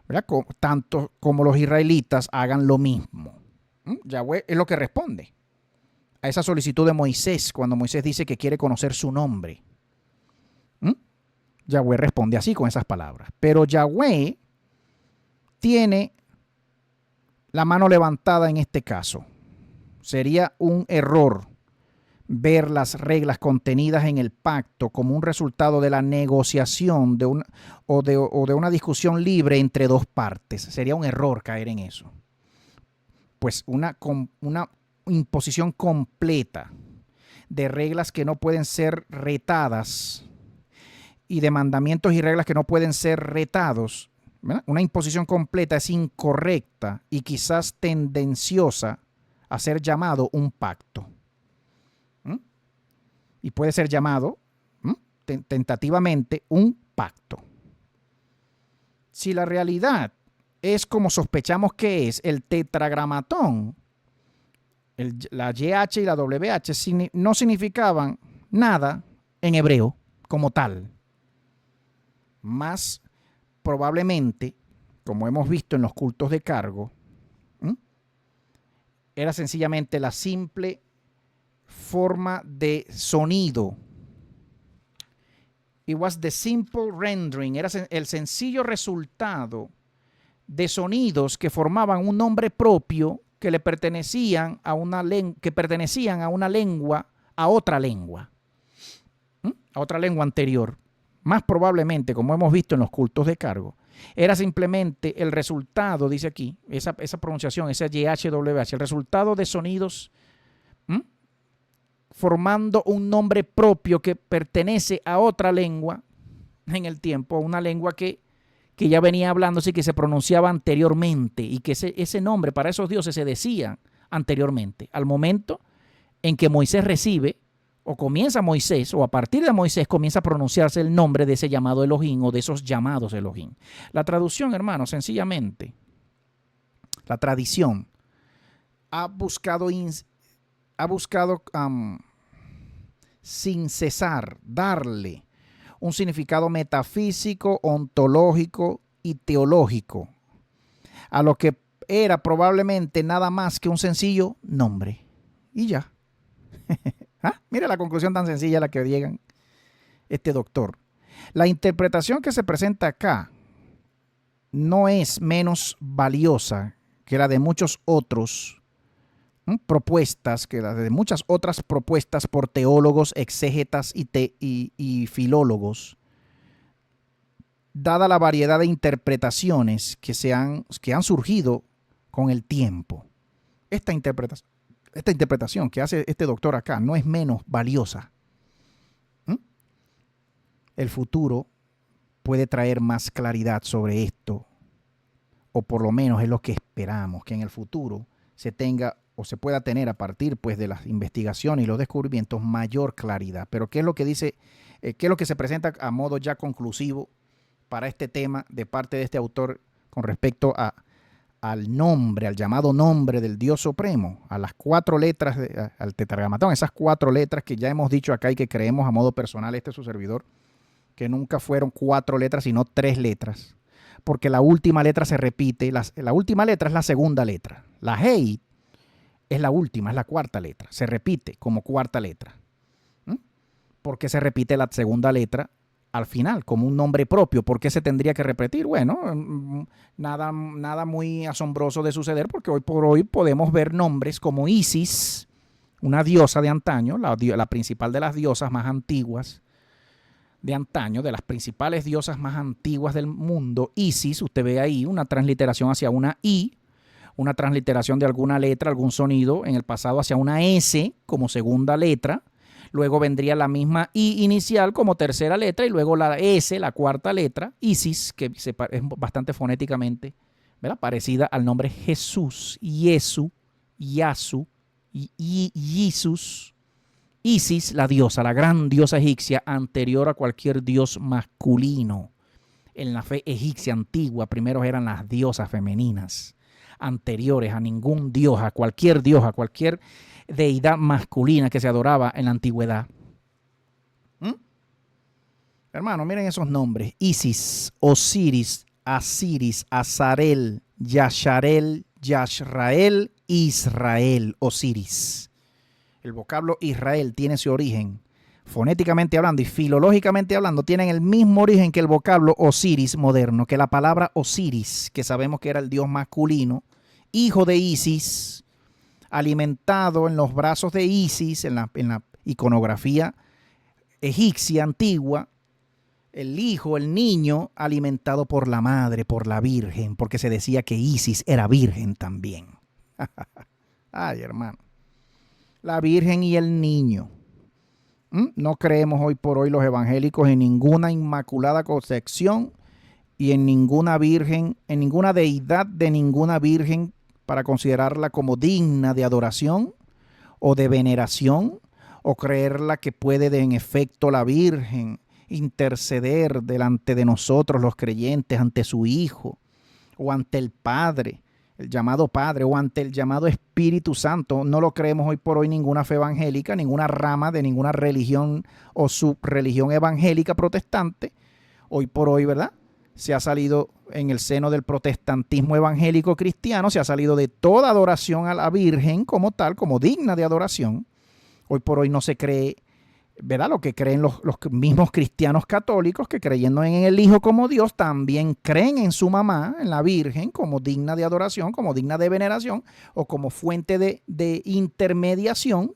¿verdad? Tanto como los israelitas hagan lo mismo. Yahweh es lo que responde a esa solicitud de Moisés cuando Moisés dice que quiere conocer su nombre. Yahweh responde así con esas palabras. Pero Yahweh tiene la mano levantada en este caso. Sería un error ver las reglas contenidas en el pacto como un resultado de la negociación o de una discusión libre entre dos partes. Sería un error caer en eso. Pues una imposición completa de reglas que no pueden ser retadas y de mandamientos y reglas que no pueden ser retados, ¿verdad? Una imposición completa es incorrecta y quizás tendenciosa a ser llamado un pacto. Y puede ser llamado tentativamente un pacto. Si la realidad es como sospechamos que es, el tetragramatón, la YH y la WH no significaban nada en hebreo como tal. Más probablemente, como hemos visto en los cultos de cargo, era sencillamente la simple forma de sonido. It was the simple rendering. Era el sencillo resultado de sonidos que formaban un nombre propio que le pertenecían a una lengua, a otra lengua anterior. Más probablemente, como hemos visto en los cultos de cargo, era simplemente el resultado, dice aquí, esa pronunciación, esa YHWH, el resultado de sonidos formando un nombre propio que pertenece a otra lengua en el tiempo, una lengua que ya venía hablándose y que se pronunciaba anteriormente, y que ese nombre para esos dioses se decía anteriormente, al momento en que Moisés recibe, o comienza Moisés, o a partir de Moisés comienza a pronunciarse el nombre de ese llamado Elohim o de esos llamados Elohim. La traducción, hermano, sencillamente, la tradición ha buscado sin cesar darle un significado metafísico, ontológico y teológico a lo que era probablemente nada más que un sencillo nombre. Y ya. Mira la conclusión tan sencilla a la que llegan este doctor. La interpretación que se presenta acá no es menos valiosa que la de muchos otros propuestas, que las de muchas otras propuestas por teólogos, exégetas y filólogos, dada la variedad de interpretaciones que han surgido con el tiempo. Esta interpretación que hace este doctor acá no es menos valiosa. El futuro puede traer más claridad sobre esto, o por lo menos es lo que esperamos, que en el futuro se tenga o se pueda tener a partir pues de las investigaciones y los descubrimientos mayor claridad. Pero ¿qué es lo que dice, qué es lo que se presenta a modo ya conclusivo para este tema de parte de este autor con respecto al nombre, al llamado nombre del Dios Supremo, a las 4 letras, al tetragramatón, esas 4 letras que ya hemos dicho acá y que creemos a modo personal, este es su servidor, que nunca fueron 4 letras, sino 3 letras, porque la última letra se repite, la última letra es la segunda letra, la Hei es la última, es la 4ª letra, se repite como 4ª letra. ¿Por qué se repite la segunda letra al final como un nombre propio? ¿Por qué se tendría que repetir? Bueno, nada muy asombroso de suceder, porque hoy por hoy podemos ver nombres como Isis, una diosa de antaño, la principal de las diosas más antiguas de antaño, de las principales diosas más antiguas del mundo. Isis, usted ve ahí una transliteración hacia una I, una transliteración de alguna letra, algún sonido en el pasado hacia una S como segunda letra. Luego vendría la misma I inicial como tercera letra y luego la S, la 4ª letra, Isis, que es bastante fonéticamente, ¿verdad?, parecida al nombre Jesús, Yesu, Yasu, Yisus. Isis, la diosa, la gran diosa egipcia, anterior a cualquier dios masculino. En la fe egipcia antigua, primero eran las diosas femeninas, anteriores a ningún dios, a cualquier deidad masculina que se adoraba en la antigüedad. Hermano, miren esos nombres: Isis, Osiris, Asiris, Azarel, Yasharel, Yashrael, Israel, Osiris. El vocablo Israel tiene su origen fonéticamente hablando y filológicamente hablando, tienen el mismo origen que el vocablo Osiris moderno, que la palabra Osiris, que sabemos que era el dios masculino, hijo de Isis, alimentado en los brazos de Isis, en la iconografía egipcia antigua, el hijo, el niño, alimentado por la madre, por la virgen, porque se decía que Isis era virgen también. Ay, hermano. La virgen y el niño. No creemos hoy por hoy los evangélicos en ninguna inmaculada concepción y en ninguna virgen, en ninguna deidad de ninguna virgen para considerarla como digna de adoración o de veneración, o creerla que puede en efecto la Virgen interceder delante de nosotros los creyentes ante su Hijo o ante el Padre, el llamado Padre, o ante el llamado Espíritu Santo. No lo creemos hoy por hoy ninguna fe evangélica, ninguna rama de ninguna religión o subreligión evangélica protestante. Hoy por hoy, ¿verdad? Se ha salido en el seno del protestantismo evangélico cristiano, se ha salido de toda adoración a la Virgen como tal, como digna de adoración. Hoy por hoy no se cree, ¿verdad? Lo que creen los mismos cristianos católicos, que creyendo en el Hijo como Dios, también creen en su mamá, en la Virgen, como digna de adoración, como digna de veneración, o como fuente de intermediación,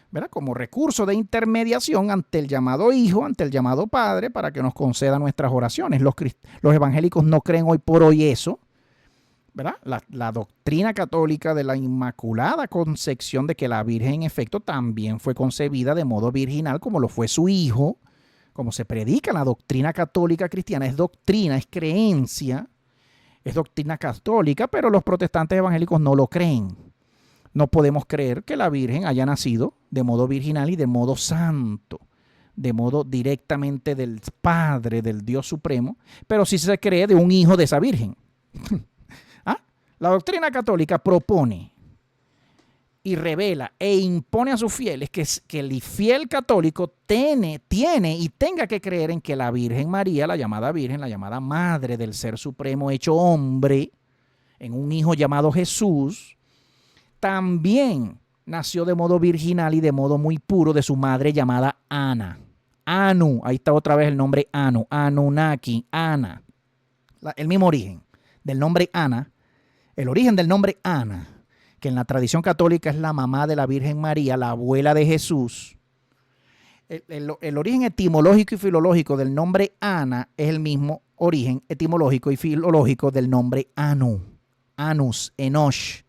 ¿verdad? Como recurso de intermediación ante el llamado Hijo, ante el llamado Padre, para que nos conceda nuestras oraciones. Los evangélicos no creen hoy por hoy eso, ¿verdad? La doctrina católica de la Inmaculada Concepción, de que la Virgen en efecto también fue concebida de modo virginal, como lo fue su Hijo, como se predica en la doctrina católica cristiana. Es doctrina, es creencia, es doctrina católica, pero los protestantes evangélicos no lo creen. No podemos creer que la Virgen haya nacido de modo virginal y de modo santo, de modo directamente del Padre, del Dios Supremo, pero sí se cree de un hijo de esa Virgen. La doctrina católica propone y revela e impone a sus fieles que el fiel católico tiene y tenga que creer en que la Virgen María, la llamada Virgen, la llamada Madre del Ser Supremo hecho hombre, en un hijo llamado Jesús, también nació de modo virginal y de modo muy puro de su madre llamada Ana. Anu, ahí está otra vez el nombre Anu, Anunnaki, Ana. El mismo origen del nombre Ana. El origen del nombre Ana, que en la tradición católica es la mamá de la Virgen María, la abuela de Jesús. El origen etimológico y filológico del nombre Ana es el mismo origen etimológico y filológico del nombre Anu. Anus, Enosh,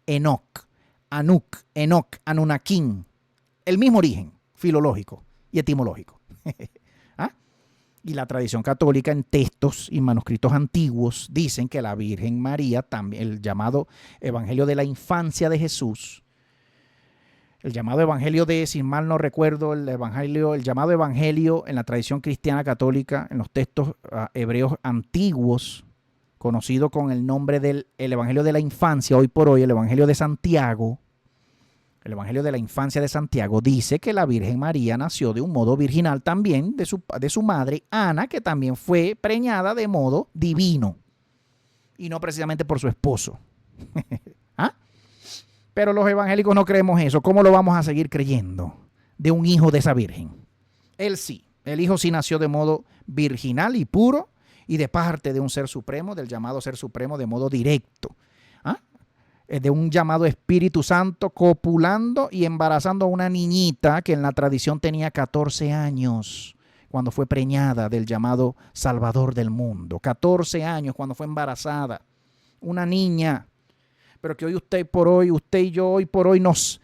Enoch, Anuk, Enoch, Anunnakin. El mismo origen filológico y etimológico. Y la tradición católica en textos y manuscritos antiguos dicen que la Virgen María, también el llamado Evangelio de la Infancia de Jesús, el llamado Evangelio de, si mal no recuerdo, el llamado Evangelio en la tradición cristiana católica, en los textos hebreos antiguos, conocido con el nombre del Evangelio de la Infancia, hoy por hoy el Evangelio de Santiago, el Evangelio de la Infancia de Santiago dice que la Virgen María nació de un modo virginal también de su madre Ana, que también fue preñada de modo divino y no precisamente por su esposo. ¿Ah? Pero los evangélicos no creemos eso. ¿Cómo lo vamos a seguir creyendo de un hijo de esa Virgen? Él sí, el hijo sí nació de modo virginal y puro y de parte de un ser supremo, del llamado ser supremo de modo directo. De un llamado Espíritu Santo, copulando y embarazando a una niñita que en la tradición tenía 14 años cuando fue preñada del llamado Salvador del mundo. 14 años cuando fue embarazada. Una niña. Pero que usted y yo hoy por hoy nos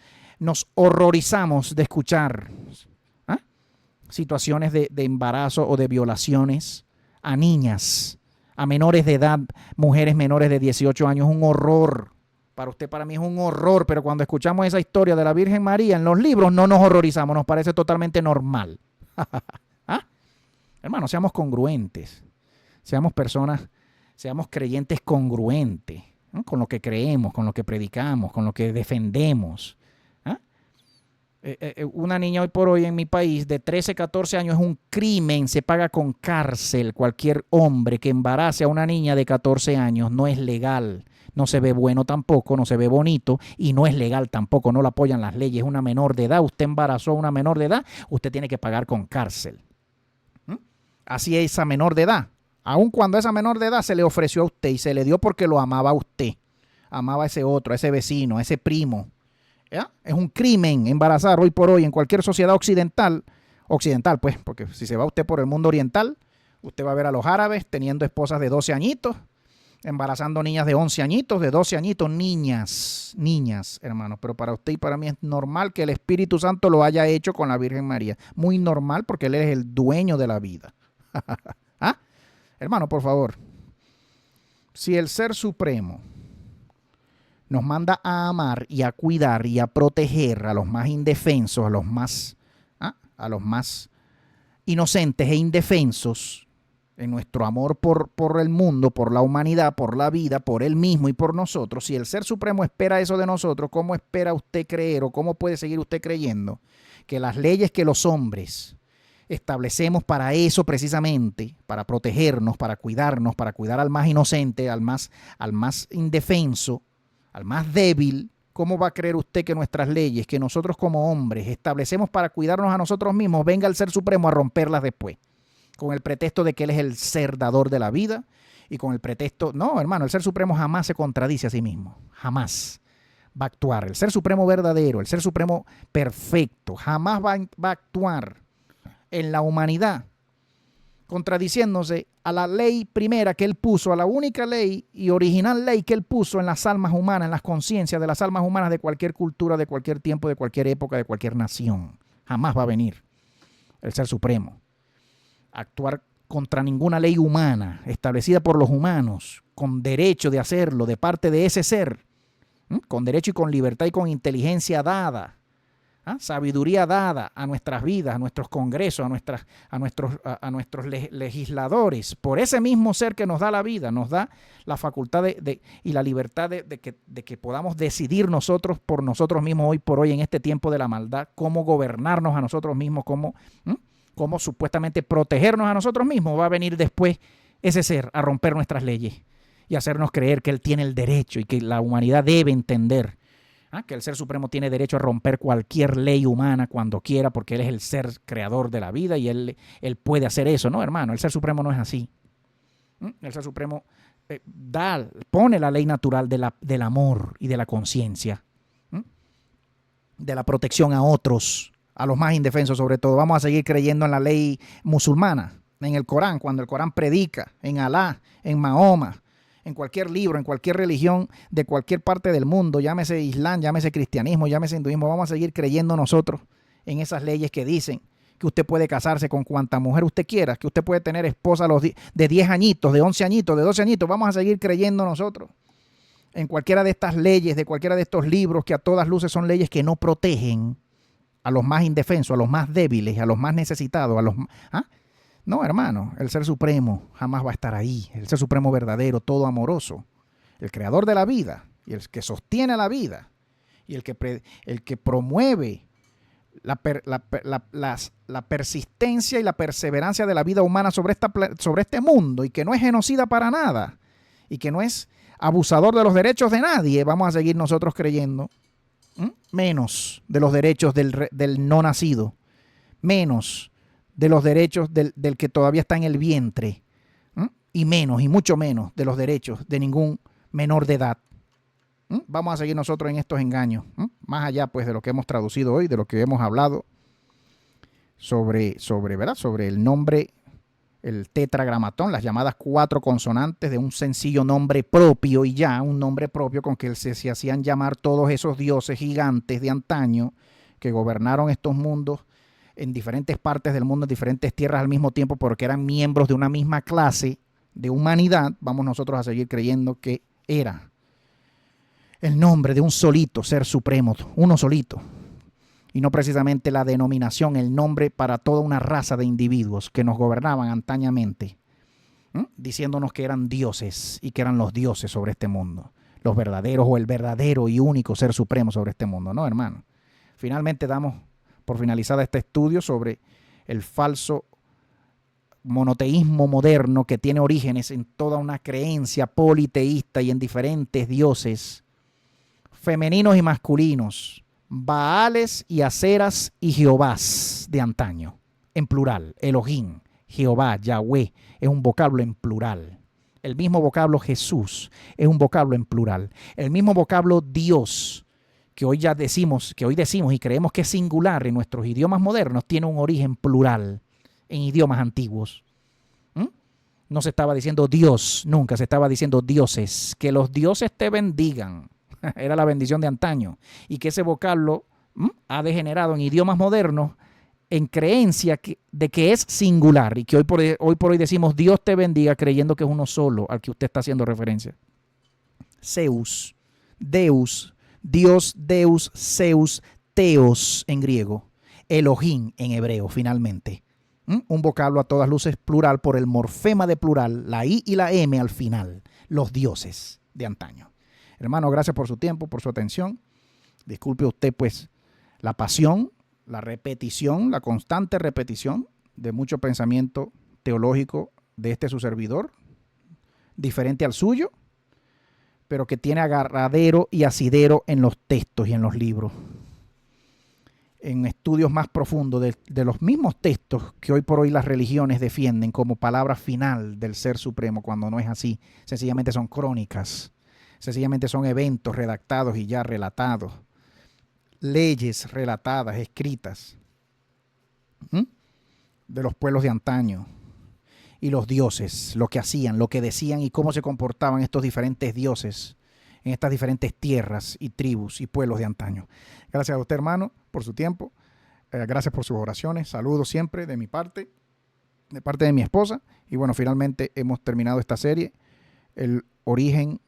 horrorizamos de escuchar situaciones de embarazo o de violaciones a niñas, a menores de edad, mujeres menores de 18 años. Un horror. Para usted, para mí es un horror, pero cuando escuchamos esa historia de la Virgen María en los libros no nos horrorizamos, nos parece totalmente normal. Hermano, seamos congruentes, seamos personas, seamos creyentes congruentes, ¿no? Con lo que creemos, con lo que predicamos, con lo que defendemos. Una niña hoy por hoy en mi país de 13, 14 años es un crimen, se paga con cárcel. Cualquier hombre que embarace a una niña de 14 años no es legal. no se ve bueno tampoco, no se ve bonito y no es legal tampoco, no lo apoyan las leyes. Es una menor de edad, usted embarazó a una menor de edad, usted tiene que pagar con cárcel. Así es esa menor de edad. Aun cuando esa menor de edad se le ofreció a usted y se le dio porque lo amaba a usted, amaba a ese otro, a ese vecino, a ese primo. ¿Ya? Es un crimen embarazar hoy por hoy en cualquier sociedad occidental pues, porque si se va usted por el mundo oriental, usted va a ver a los árabes teniendo esposas de 12 añitos, embarazando niñas de 11 añitos, de 12 añitos, niñas, hermanos. Pero para usted y para mí es normal que el Espíritu Santo lo haya hecho con la Virgen María. Muy normal porque Él es el dueño de la vida. ¿Ah? Hermano, por favor, si el Ser Supremo nos manda a amar y a cuidar y a proteger a los más indefensos, a los más inocentes e indefensos, en nuestro amor por el mundo, por la humanidad, por la vida, por Él mismo y por nosotros, si el Ser Supremo espera eso de nosotros, ¿cómo espera usted creer o cómo puede seguir usted creyendo que las leyes que los hombres establecemos para eso precisamente, para protegernos, para cuidarnos, para cuidar al más inocente, al más indefenso, al más débil, ¿cómo va a creer usted que nuestras leyes, que nosotros como hombres establecemos para cuidarnos a nosotros mismos, venga el Ser Supremo a romperlas después? Con el pretexto de que Él es el ser dador de la vida y con el pretexto... No, hermano, el Ser Supremo jamás se contradice a sí mismo. Jamás va a actuar. El Ser Supremo verdadero, el Ser Supremo perfecto, jamás va a actuar en la humanidad contradiciéndose a la ley primera que Él puso, a la única ley y original ley que Él puso en las almas humanas, en las conciencias de las almas humanas de cualquier cultura, de cualquier tiempo, de cualquier época, de cualquier nación. Jamás va a venir el Ser Supremo actuar contra ninguna ley humana establecida por los humanos, con derecho de hacerlo de parte de ese ser, con derecho y con libertad y con inteligencia dada, sabiduría dada a nuestras vidas, a nuestros congresos, a nuestros legisladores, por ese mismo ser que nos da la vida, nos da la facultad y la libertad de que podamos decidir nosotros por nosotros mismos hoy por hoy en este tiempo de la maldad, cómo gobernarnos a nosotros mismos, cómo supuestamente protegernos a nosotros mismos. Va a venir después ese ser a romper nuestras leyes y hacernos creer que Él tiene el derecho y que la humanidad debe entender que el Ser Supremo tiene derecho a romper cualquier ley humana cuando quiera porque Él es el ser creador de la vida y Él puede hacer eso. No, hermano, el Ser Supremo no es así. El Ser Supremo pone la ley natural del amor y de la conciencia, de la protección a otros, a los más indefensos sobre todo. Vamos a seguir creyendo en la ley musulmana, en el Corán, cuando el Corán predica, en Alá, en Mahoma, en cualquier libro, en cualquier religión de cualquier parte del mundo, llámese Islam, llámese cristianismo, llámese hinduismo. Vamos a seguir creyendo nosotros en esas leyes que dicen que usted puede casarse con cuanta mujer usted quiera, que usted puede tener esposa de 10 añitos, de 11 añitos, de 12 añitos. Vamos a seguir creyendo nosotros en cualquiera de estas leyes, de cualquiera de estos libros que a todas luces son leyes que no protegen a los más indefensos, a los más débiles, a los más necesitados, No, hermano, el Ser Supremo jamás va a estar ahí. El Ser Supremo verdadero, todo amoroso, el creador de la vida y el que sostiene la vida y el que promueve la persistencia y la perseverancia de la vida humana sobre este mundo y que no es genocida para nada y que no es abusador de los derechos de nadie. Vamos a seguir nosotros creyendo menos de los derechos del no nacido, menos de los derechos del que todavía está en el vientre, y mucho menos de los derechos de ningún menor de edad. Vamos a seguir nosotros en estos engaños, más allá pues de lo que hemos traducido hoy, de lo que hemos hablado sobre el nombre, el tetragramatón, las llamadas 4 consonantes de un sencillo nombre propio y ya, un nombre propio con que se hacían llamar todos esos dioses gigantes de antaño que gobernaron estos mundos en diferentes partes del mundo, en diferentes tierras al mismo tiempo, porque eran miembros de una misma clase de humanidad. Vamos nosotros a seguir creyendo que era el nombre de un solito Ser Supremo, uno solito, y no precisamente la denominación, el nombre para toda una raza de individuos que nos gobernaban antañamente, diciéndonos que eran dioses y que eran los dioses sobre este mundo, los verdaderos o el verdadero y único Ser Supremo sobre este mundo. No, hermano. Finalmente damos por finalizada este estudio sobre el falso monoteísmo moderno que tiene orígenes en toda una creencia politeísta y en diferentes dioses, femeninos y masculinos, Baales y Aceras y Jehovás de antaño, en plural, Elohim, Jehová, Yahweh, es un vocablo en plural. El mismo vocablo Jesús es un vocablo en plural. El mismo vocablo Dios, que hoy decimos y creemos que es singular en nuestros idiomas modernos, tiene un origen plural en idiomas antiguos. No se estaba diciendo Dios, nunca se estaba diciendo dioses. Que los dioses te bendigan. Era la bendición de antaño. Y que ese vocablo ha degenerado en idiomas modernos en creencia de que es singular y que hoy por hoy decimos Dios te bendiga creyendo que es uno solo al que usted está haciendo referencia. Zeus, Deus, Dios, Deus, Zeus, Theos en griego, Elohim en hebreo finalmente. Un vocablo a todas luces plural por el morfema de plural, la I y la M al final, los dioses de antaño. Hermano, gracias por su tiempo, por su atención. Disculpe usted pues la pasión, la repetición, la constante repetición de mucho pensamiento teológico de su servidor, diferente al suyo, pero que tiene agarradero y asidero en los textos y en los libros. En estudios más profundos de los mismos textos que hoy por hoy las religiones defienden como palabra final del Ser Supremo, cuando no es así. Sencillamente son crónicas, sencillamente son eventos redactados y ya relatados. Leyes relatadas, escritas de los pueblos de antaño y los dioses, lo que hacían, lo que decían y cómo se comportaban estos diferentes dioses en estas diferentes tierras y tribus y pueblos de antaño. Gracias a usted, hermano, por su tiempo. Gracias por sus oraciones. Saludos siempre de mi parte, de parte de mi esposa. Y bueno, finalmente hemos terminado esta serie, el origen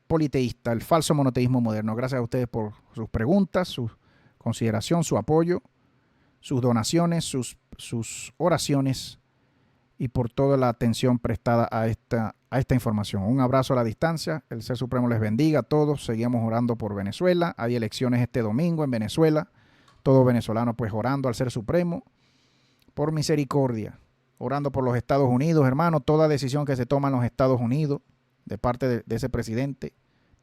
politeísta, el falso monoteísmo moderno. Gracias a ustedes por sus preguntas, su consideración, su apoyo, sus donaciones, sus oraciones y por toda la atención prestada a esta información. Un abrazo a la distancia. El Ser Supremo les bendiga a todos. Seguimos orando por Venezuela. Hay elecciones este domingo en Venezuela. Todos venezolanos pues orando al Ser Supremo por misericordia. Orando por los Estados Unidos, hermano. Toda decisión que se toma en los Estados Unidos de parte de ese presidente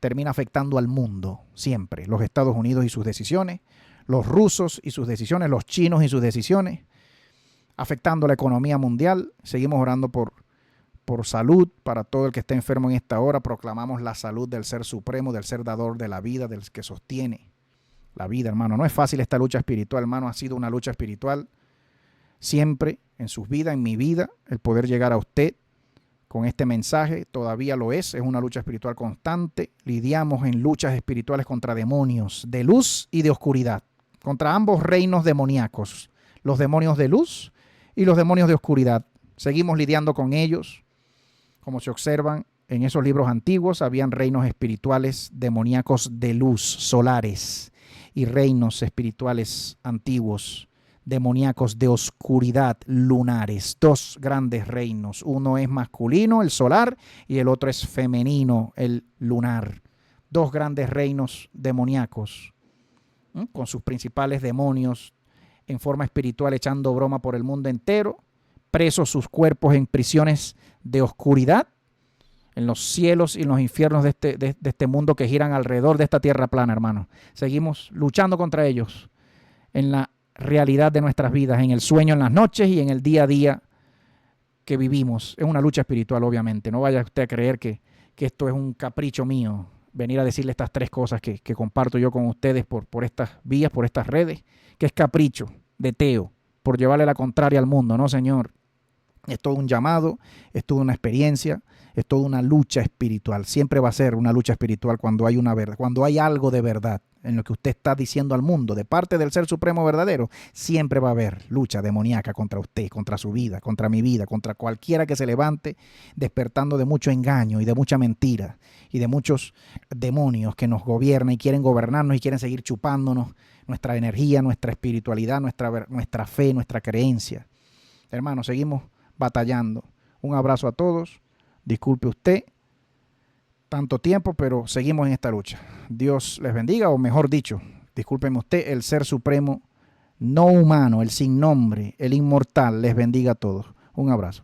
termina afectando al mundo siempre. Los Estados Unidos y sus decisiones, los rusos y sus decisiones, los chinos y sus decisiones, afectando la economía mundial. Seguimos orando por salud para todo el que esté enfermo en esta hora. Proclamamos la salud del Ser Supremo, del Ser Dador de la vida, del que sostiene la vida, hermano. No es fácil esta lucha espiritual, hermano. Ha sido una lucha espiritual siempre en sus vidas, en mi vida, el poder llegar a usted con este mensaje. Todavía lo es una lucha espiritual constante. Lidiamos en luchas espirituales contra demonios de luz y de oscuridad, contra ambos reinos demoníacos, los demonios de luz y los demonios de oscuridad. Seguimos lidiando con ellos. Como se observan en esos libros antiguos, habían reinos espirituales demoníacos de luz, solares, y reinos espirituales antiguos demoníacos de oscuridad, lunares. Dos grandes reinos. Uno es masculino, el solar, y el otro es femenino, el lunar. Dos grandes reinos demoníacos, con sus principales demonios en forma espiritual echando broma por el mundo entero, presos sus cuerpos en prisiones de oscuridad, en los cielos y en los infiernos de este mundo que giran alrededor de esta tierra plana, hermano. Seguimos luchando contra ellos en la realidad de nuestras vidas, en el sueño en las noches y en el día a día que vivimos. Es una lucha espiritual, obviamente. No vaya usted a creer que esto es un capricho mío, venir a decirle estas tres cosas que comparto yo con ustedes por estas vías, por estas redes, que es capricho de Teo, por llevarle la contraria al mundo. No, señor. Es todo un llamado, es toda una experiencia, es toda una lucha espiritual. Siempre va a ser una lucha espiritual cuando hay una verdad, cuando hay algo de verdad en lo que usted está diciendo al mundo, de parte del Ser Supremo verdadero. Siempre va a haber lucha demoníaca contra usted, contra su vida, contra mi vida, contra cualquiera que se levante, despertando de mucho engaño y de mucha mentira y de muchos demonios que nos gobiernan y quieren gobernarnos y quieren seguir chupándonos nuestra energía, nuestra espiritualidad, nuestra fe, nuestra creencia. Hermanos, seguimos batallando. Un abrazo a todos. Disculpe usted tanto tiempo, pero seguimos en esta lucha. Dios les bendiga, o mejor dicho, discúlpeme usted, el Ser Supremo no humano, el sin nombre, el inmortal, les bendiga a todos. Un abrazo.